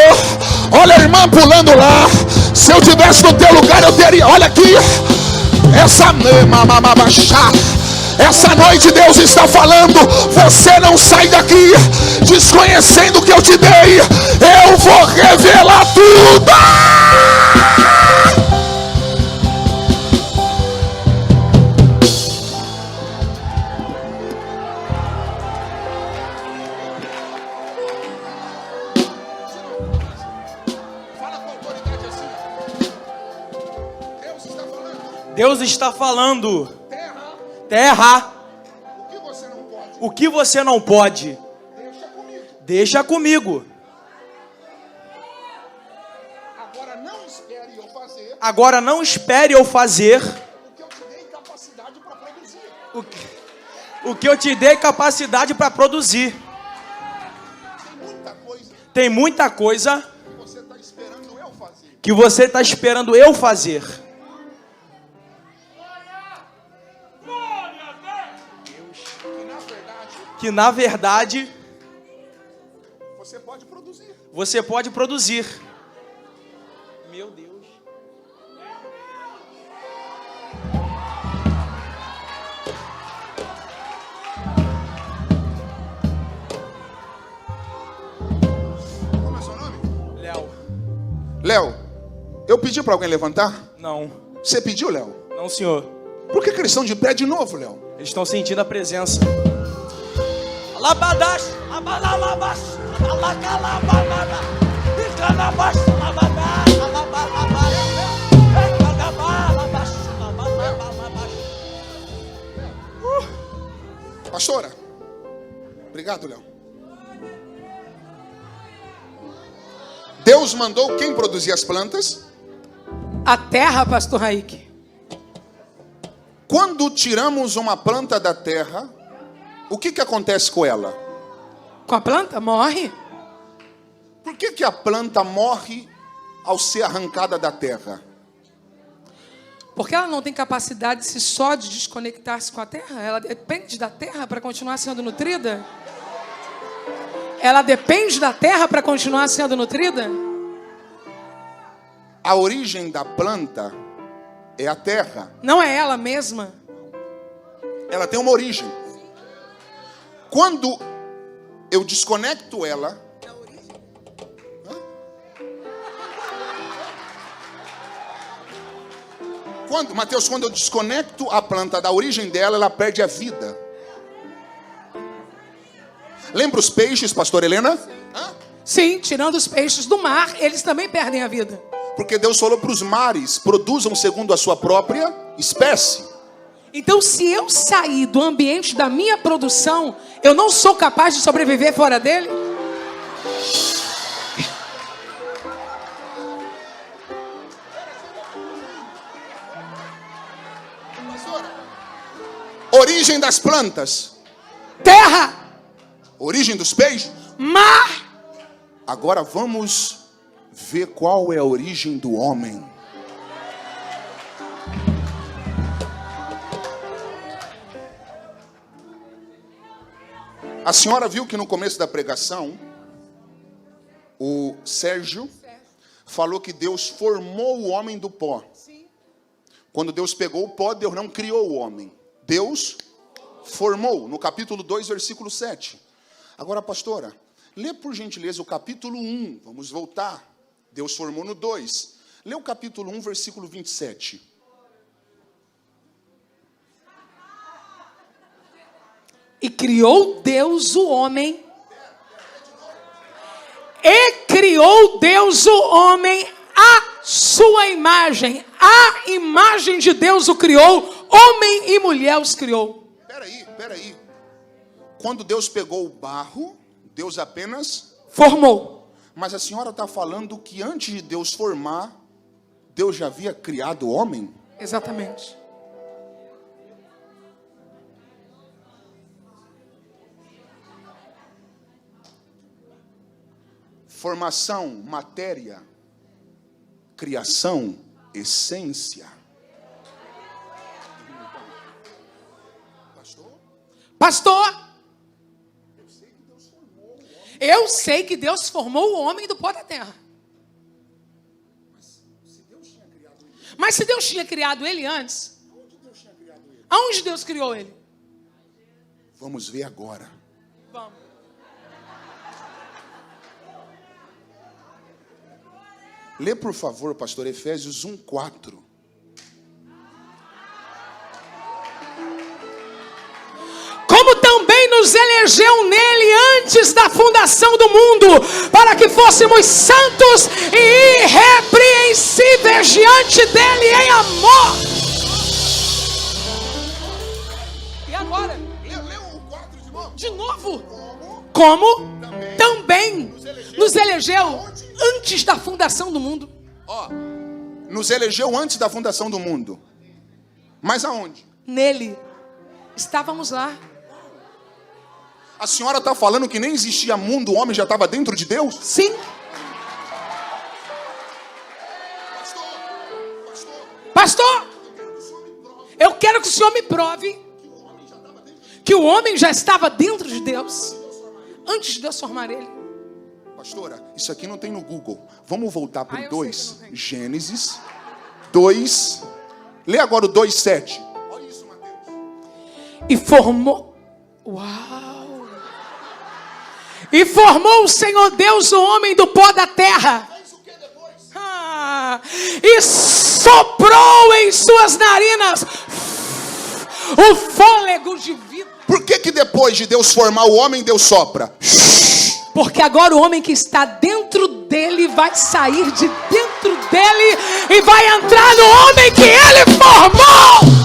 Olha a irmã pulando lá. Se eu tivesse no teu lugar eu teria. Olha aqui. Essa noite Deus está falando: você não sai daqui desconhecendo o que eu te dei. Eu vou revelar tudo.
Deus está falando. Terra, o que você não pode, deixa comigo. Agora não espere eu fazer o que eu te dei capacidade para produzir. Tem muita coisa que você está esperando eu fazer. Que na verdade você pode produzir. Meu Deus.
Como é seu nome?
Léo.
Léo, eu pedi para alguém levantar?
Não.
Você pediu, Léo?
Não, senhor.
Por que eles estão de pé de novo, Léo?
Eles estão sentindo a presença. Labadash, abalabash, alacalabada, icanabash, labadash, alabalabash, icanabash, labalabash.
Pastora, obrigado, Léo. Deus mandou quem produzir as plantas?
A terra, pastor Raik.
Quando tiramos uma planta da terra, o que acontece com ela?
Com a planta? Morre.
Por que a planta morre ao ser arrancada da terra?
Porque ela não tem capacidade só de desconectar-se com a terra. Ela depende da terra para continuar sendo nutrida. Ela depende da terra para continuar sendo nutrida.
A origem da planta é a terra.
Não é ela mesma.
Ela tem uma origem. Quando eu desconecto ela, quando eu desconecto a planta da origem dela, ela perde a vida. Lembra os peixes, pastor Helena?
Sim, tirando os peixes do mar, eles também perdem a vida.
Porque Deus falou para os mares: produzam segundo a sua própria espécie.
Então, se eu sair do ambiente da minha produção, eu não sou capaz de sobreviver fora dele?
Origem das plantas.
Terra.
Origem dos peixes.
Mar.
Agora vamos ver qual é a origem do homem. A senhora viu que no começo da pregação, o Sérgio falou que Deus formou o homem do pó. Quando Deus pegou o pó, Deus não criou o homem. Deus formou, no capítulo 2, versículo 7. Agora, pastora, Lê, por gentileza, o capítulo 1. Vamos voltar. Deus formou no 2. Lê o capítulo 1, versículo 27.
E criou Deus o homem. E criou Deus o homem à sua imagem. A imagem de Deus o criou. Homem e mulher os criou.
Peraí. Quando Deus pegou o barro, Deus apenas
Formou.
Mas a senhora está falando que antes de Deus formar, Deus já havia criado o homem?
Exatamente.
Formação, matéria. Criação, essência.
Pastor, eu sei que Deus formou o homem do pó da terra. Mas se Deus tinha criado ele antes, aonde Deus criou ele?
Vamos ver agora.
Vamos.
Lê, por favor, pastor, Efésios 1:4.
Como também nos elegeu nele antes da fundação do mundo, para que fôssemos santos e irrepreensíveis diante dele em amor. E agora?
Lê o 4 de novo.
De novo. Como também nos elegeu antes da fundação do mundo.
Nos elegeu antes da fundação do mundo. Mas aonde?
Nele. Estávamos lá.
A senhora está falando que nem existia mundo, o homem já estava dentro de Deus?
Sim. Pastor, eu quero que o senhor me prove que o homem já estava dentro de Deus antes de Deus formar ele.
Pastora, isso aqui não tem no Google. Vamos voltar para
eu
o 2.
sei que não tem.
Gênesis 2. Lê agora o 2:7. Olha isso, Mateus.
E formou. Uau! E formou o Senhor Deus o homem do pó da terra. E soprou em suas narinas o fôlego de vida.
Por que depois de Deus formar o homem, Deus sopra?
Porque agora o homem que está dentro dele vai sair de dentro dele e vai entrar no homem que ele formou.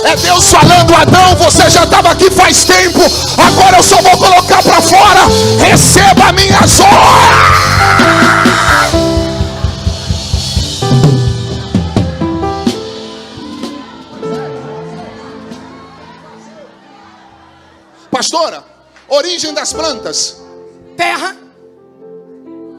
É Deus falando: Adão, você já estava aqui faz tempo, agora eu só vou colocar para fora. Receba a minha zorra. Pastora, origem das plantas.
Terra.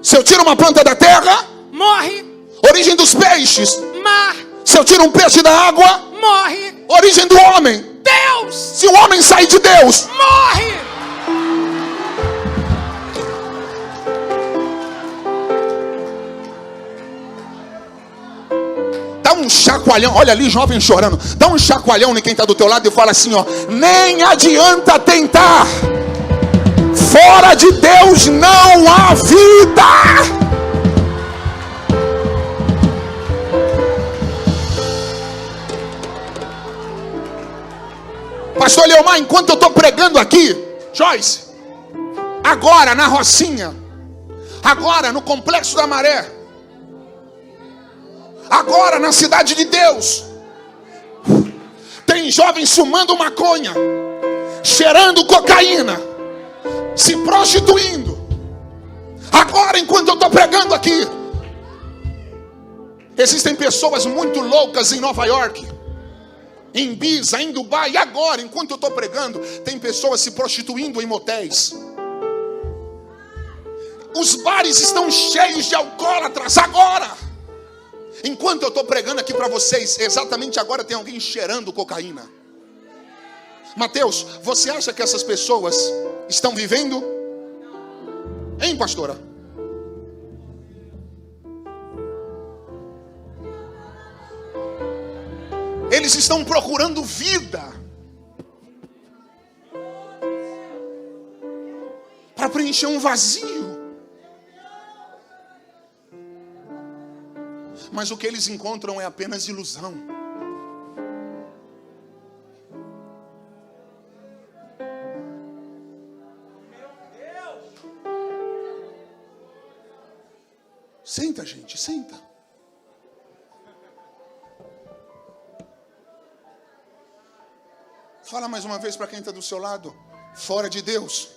Se eu tiro uma planta da terra,
Morre.
origem dos peixes.
Mar.
Se eu tiro um peixe da água,
Morre.
origem do homem.
Deus.
Se o homem sair de Deus,
Morre.
dá um chacoalhão. Olha ali, jovem chorando. Dá um chacoalhão em quem está do teu lado e fala assim, ó: nem adianta tentar. Fora de Deus não há vida. Pastor Leomar, enquanto eu estou pregando aqui, Joyce, agora na Rocinha, agora no Complexo da Maré, agora na Cidade de Deus, tem jovens fumando maconha, cheirando cocaína, se prostituindo. Agora, enquanto eu estou pregando aqui, existem pessoas muito loucas em Nova York, em Ibiza, em Dubai. E agora, enquanto eu estou pregando, tem pessoas se prostituindo em motéis. Os bares estão cheios de alcoólatras agora. Enquanto eu estou pregando aqui para vocês, exatamente agora tem alguém cheirando cocaína. Mateus, você acha que essas pessoas estão vivendo? Hein, pastora? Eles estão procurando vida. para preencher um vazio. Mas o que eles encontram é apenas ilusão. Senta, gente, senta. Fala mais uma vez para quem está do seu lado. Fora de Deus,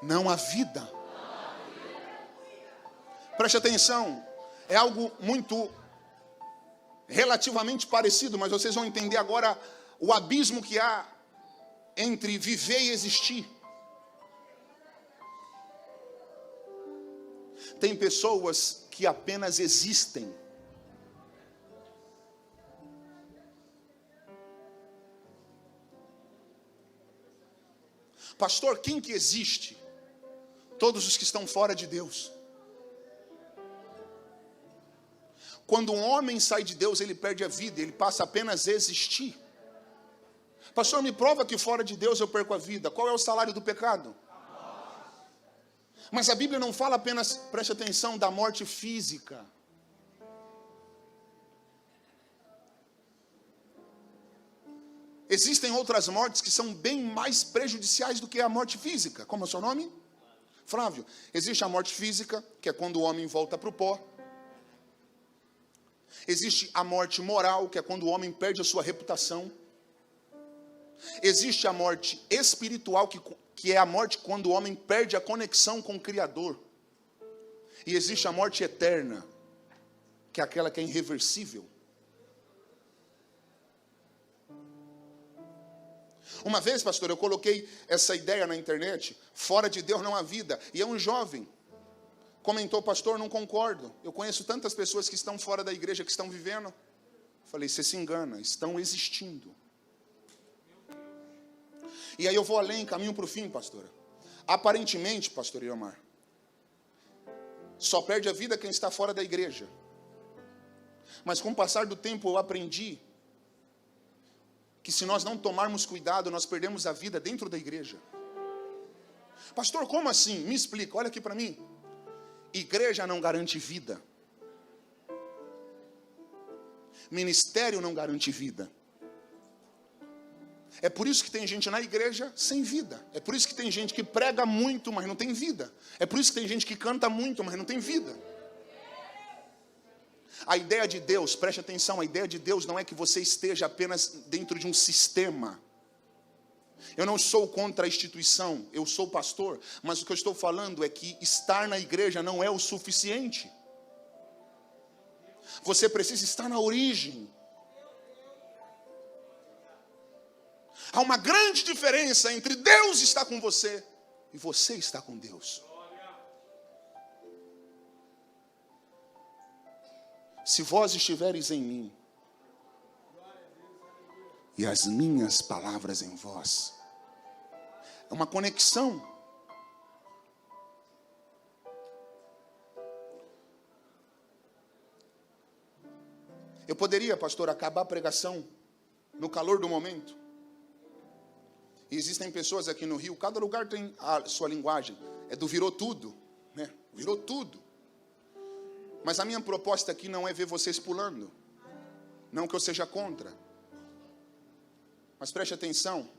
não há vida. Preste atenção. É algo muito relativamente parecido, mas vocês vão entender agora o abismo que há entre viver e existir. Tem pessoas que apenas existem. Pastor, quem que existe? Todos os que estão fora de Deus. Quando um homem sai de Deus, ele perde a vida, ele passa apenas a existir. Pastor, me prova que fora de Deus eu perco a vida. Qual é o salário do pecado? Mas a Bíblia não fala apenas, preste atenção, da morte física. Existem outras mortes que são bem mais prejudiciais do que a morte física. Como é o seu nome? Flávio. Existe a morte física, que é quando o homem volta para o pó. Existe a morte moral, que é quando o homem perde a sua reputação. Existe a morte espiritual, que é a morte quando o homem perde a conexão com o Criador. E existe a morte eterna, que é aquela que é irreversível. Uma vez, pastor, eu coloquei essa ideia na internet, fora de Deus não há vida. E um jovem comentou, pastor, não concordo. Eu conheço tantas pessoas que estão fora da igreja, que estão vivendo. Falei, você se engana, estão existindo. E aí eu vou além, caminho para o fim, pastora. Aparentemente, pastor Iomar, só perde a vida quem está fora da igreja. Mas com o passar do tempo eu aprendi que se nós não tomarmos cuidado, nós perdemos a vida dentro da igreja. Pastor, como assim? Me explica, olha aqui para mim. Igreja não garante vida. Ministério não garante vida. É por isso que tem gente na igreja sem vida. É por isso que tem gente que prega muito, mas não tem vida. É por isso que tem gente que canta muito, mas não tem vida. A ideia de Deus, preste atenção, a ideia de Deus não é que você esteja apenas dentro de um sistema. Eu não sou contra a instituição, eu sou pastor, mas o que eu estou falando é que estar na igreja não é o suficiente. Você precisa estar na origem. Há uma grande diferença entre Deus estar com você e você estar com Deus. Se vós estiveres em mim, e as minhas palavras em vós, é uma conexão. Eu poderia, pastor, acabar a pregação no calor do momento. E existem pessoas aqui no Rio, cada lugar tem a sua linguagem, é do virou tudo, né? Virou tudo. Mas a minha proposta aqui não é ver vocês pulando. Não que eu seja contra. Mas preste atenção.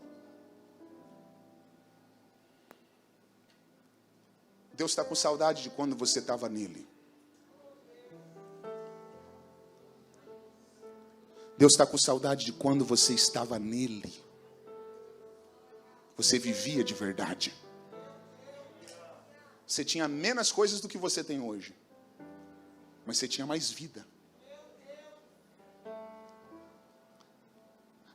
Deus está com saudade de quando você estava nele. Deus está com saudade de quando você estava nele. Você vivia de verdade. Você tinha menos coisas do que você tem hoje. Mas você tinha mais vida.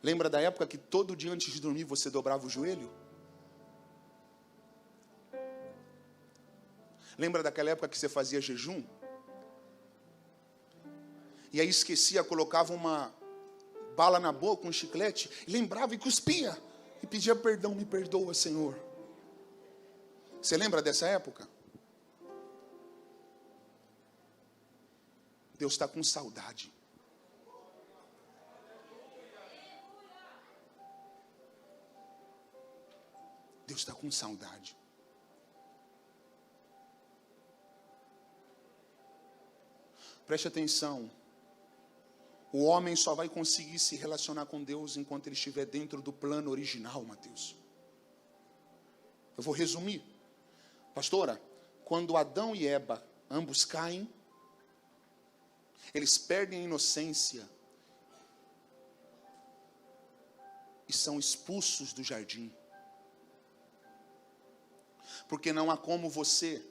Lembra da época que todo dia antes de dormir você dobrava o joelho? Lembra daquela época que você fazia jejum? E aí esquecia, colocava uma bala na boca, um chiclete, lembrava e cuspia. E pedia perdão, me perdoa, Senhor. Você lembra dessa época? Deus está com saudade. Deus está com saudade. Preste atenção. O homem só vai conseguir se relacionar com Deus enquanto ele estiver dentro do plano original, Mateus. Eu vou resumir. Pastora, quando Adão e Eva ambos caem, eles perdem a inocência e são expulsos do jardim. Porque não há como você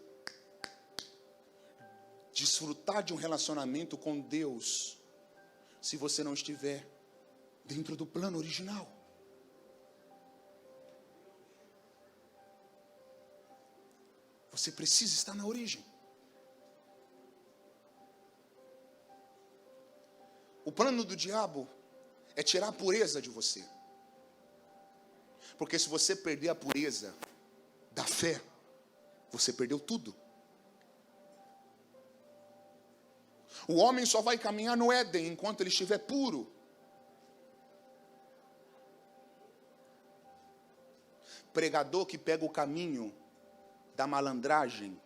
desfrutar de um relacionamento com Deus se você não estiver dentro do plano original. Você precisa estar na origem. O plano do diabo é tirar a pureza de você. Porque se você perder a pureza da fé, você perdeu tudo. O homem só vai caminhar no Éden enquanto ele estiver puro. Pregador que pega o caminho da malandragem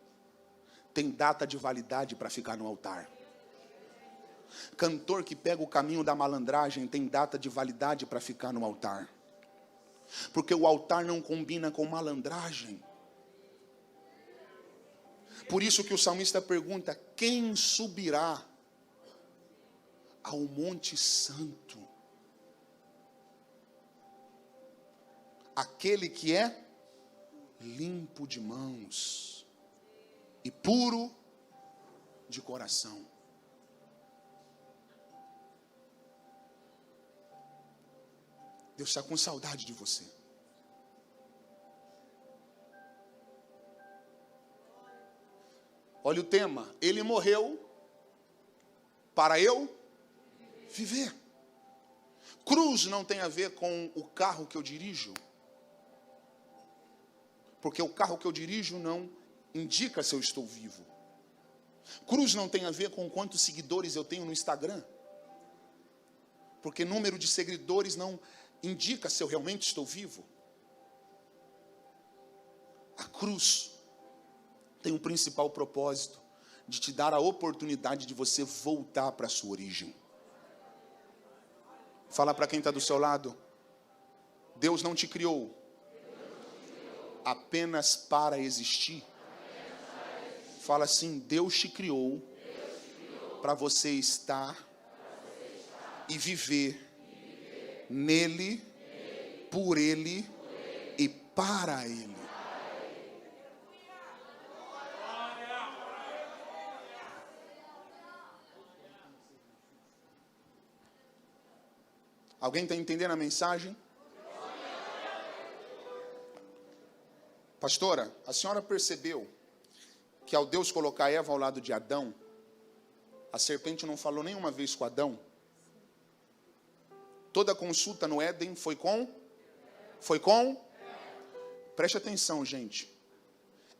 tem data de validade para ficar no altar. Cantor que pega o caminho da malandragem tem data de validade para ficar no altar. Porque o altar não combina com malandragem. Por isso que o salmista pergunta: quem subirá ao Monte Santo? Aquele que é limpo de mãos e puro de coração. Deus está com saudade de você. Olha o tema. Ele morreu para eu viver. Cruz não tem a ver com o carro que eu dirijo. Porque o carro que eu dirijo não indica se eu estou vivo. Cruz não tem a ver com quantos seguidores eu tenho no Instagram. Porque número de seguidores não indica se eu realmente estou vivo. A cruz tem um principal propósito de te dar a oportunidade de você voltar para a sua origem. Fala para quem está do seu lado. Deus não te criou apenas para existir. Fala assim: Deus te criou para você estar e viver nele, por ele e para ele. Alguém está entendendo a mensagem? Pastora, a senhora percebeu que ao Deus colocar Eva ao lado de Adão, a serpente não falou nenhuma vez com Adão? Toda a consulta no Éden foi com? Preste atenção, gente.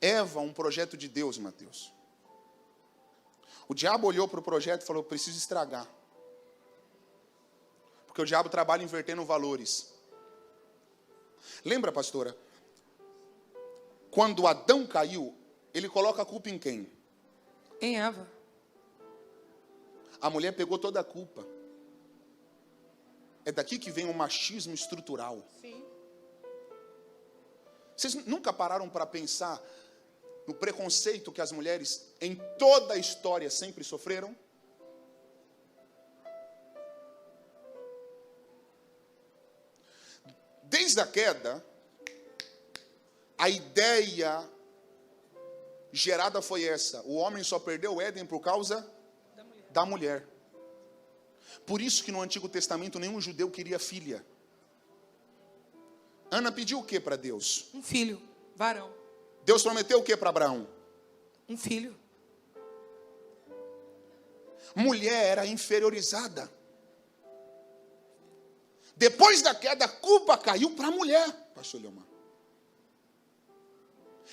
Eva, um projeto de Deus, Mateus. O diabo olhou para o projeto e falou: preciso estragar. Porque o diabo trabalha invertendo valores. Lembra, pastora? Quando Adão caiu, ele coloca a culpa em quem?
Em Eva.
A mulher pegou toda a culpa. É daqui que vem o machismo estrutural.
Sim.
Vocês nunca pararam para pensar no preconceito que as mulheres em toda a história sempre sofreram? Desde a queda, a ideia gerada foi essa: o homem só perdeu o Éden por causa da mulher. Por isso que no Antigo Testamento nenhum judeu queria filha. Ana pediu o que para Deus?
Um filho, varão.
Deus prometeu o que para Abraão?
Um filho.
Mulher era inferiorizada. Depois da queda, a culpa caiu para a mulher, pastor Leomar.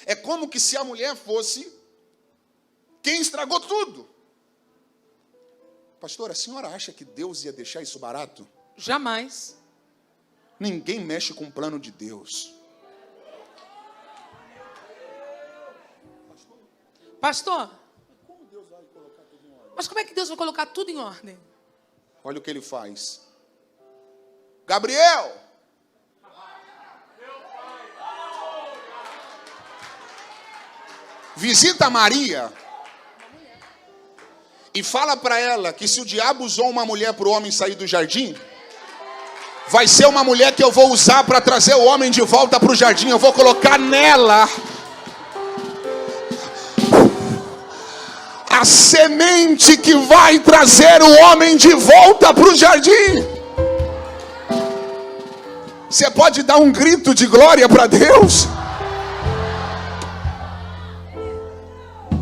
É como que se a mulher fosse quem estragou tudo. Pastor, a senhora acha que Deus ia deixar isso barato?
Jamais.
Ninguém mexe com o plano de Deus.
Pastor,
Como Deus vai colocar tudo em ordem?
Mas como é que Deus vai colocar tudo em ordem?
Olha o que ele faz. Gabriel! Visita Maria e fala para ela que se o diabo usou uma mulher para o homem sair do jardim, vai ser uma mulher que eu vou usar para trazer o homem de volta para o jardim. Eu vou colocar nela a semente que vai trazer o homem de volta para o jardim. Você pode dar um grito de glória para Deus?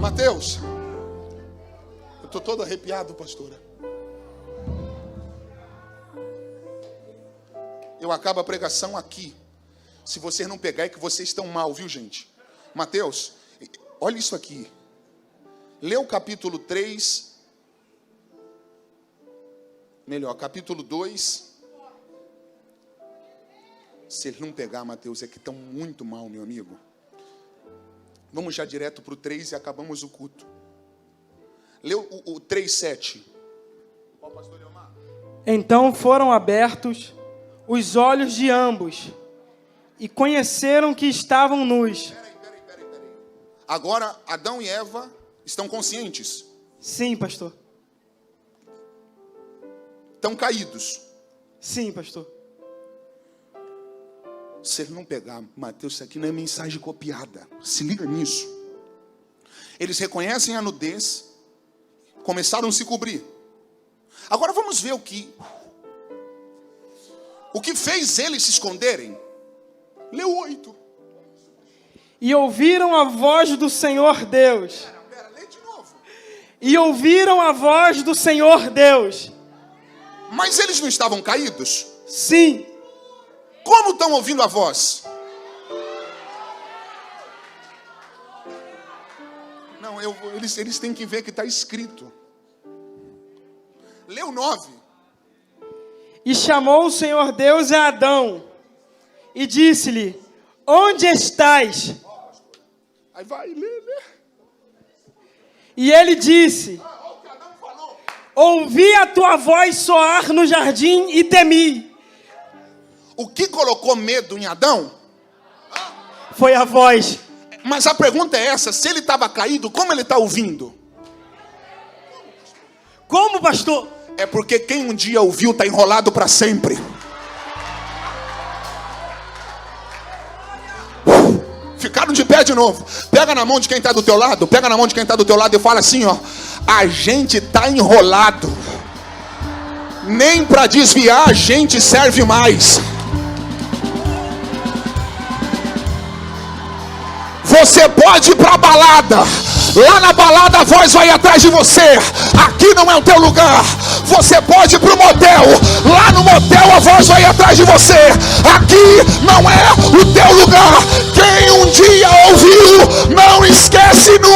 Mateus, eu estou todo arrepiado, pastora. Eu acabo a pregação aqui. Se vocês não pegar, é que vocês estão mal, viu, gente? Mateus, olha isso aqui. Lê o capítulo 3. Melhor, capítulo 2. Se eles não pegar, Mateus, é que estão muito mal, meu amigo. Vamos já direto para o 3 e acabamos o culto. Lê o 3:7.
Então foram abertos os olhos de ambos e conheceram que estavam nus.
Peraí. Agora, Adão e Eva estão conscientes.
Sim, pastor.
Estão caídos.
Sim, pastor.
Se ele não pegar, Mateus, isso aqui não é mensagem copiada. Se liga nisso. Eles reconhecem a nudez, começaram a se cobrir. Agora vamos ver o que fez eles se esconderem. Lê o 8.
E ouviram a voz do Senhor Deus.
Pera, lê de novo.
E ouviram a voz do Senhor Deus.
Mas eles não estavam caídos?
Sim.
Como estão ouvindo a voz? Não, eles têm que ver que está escrito. Lê o 9.
E chamou o Senhor Deus a Adão e disse-lhe: onde estás?
Aí vai, lê.
E ele disse: ouvi a tua voz soar no jardim e temi.
O que colocou medo em Adão?
Foi a voz.
Mas a pergunta é essa: se ele estava caído, como ele está ouvindo?
Como, pastor?
É porque quem um dia ouviu está enrolado para sempre. Ficaram de pé de novo. Pega na mão de quem está do teu lado. Pega na mão de quem está do teu lado e fala assim, ó: a gente está enrolado. Nem para desviar a gente serve mais. Você pode ir para a balada. Lá na balada a voz vai atrás de você. Aqui não é o teu lugar. Você pode ir para o motel. Lá no motel a voz vai atrás de você. Aqui não é o teu lugar. Quem um dia ouviu, não esquece nunca.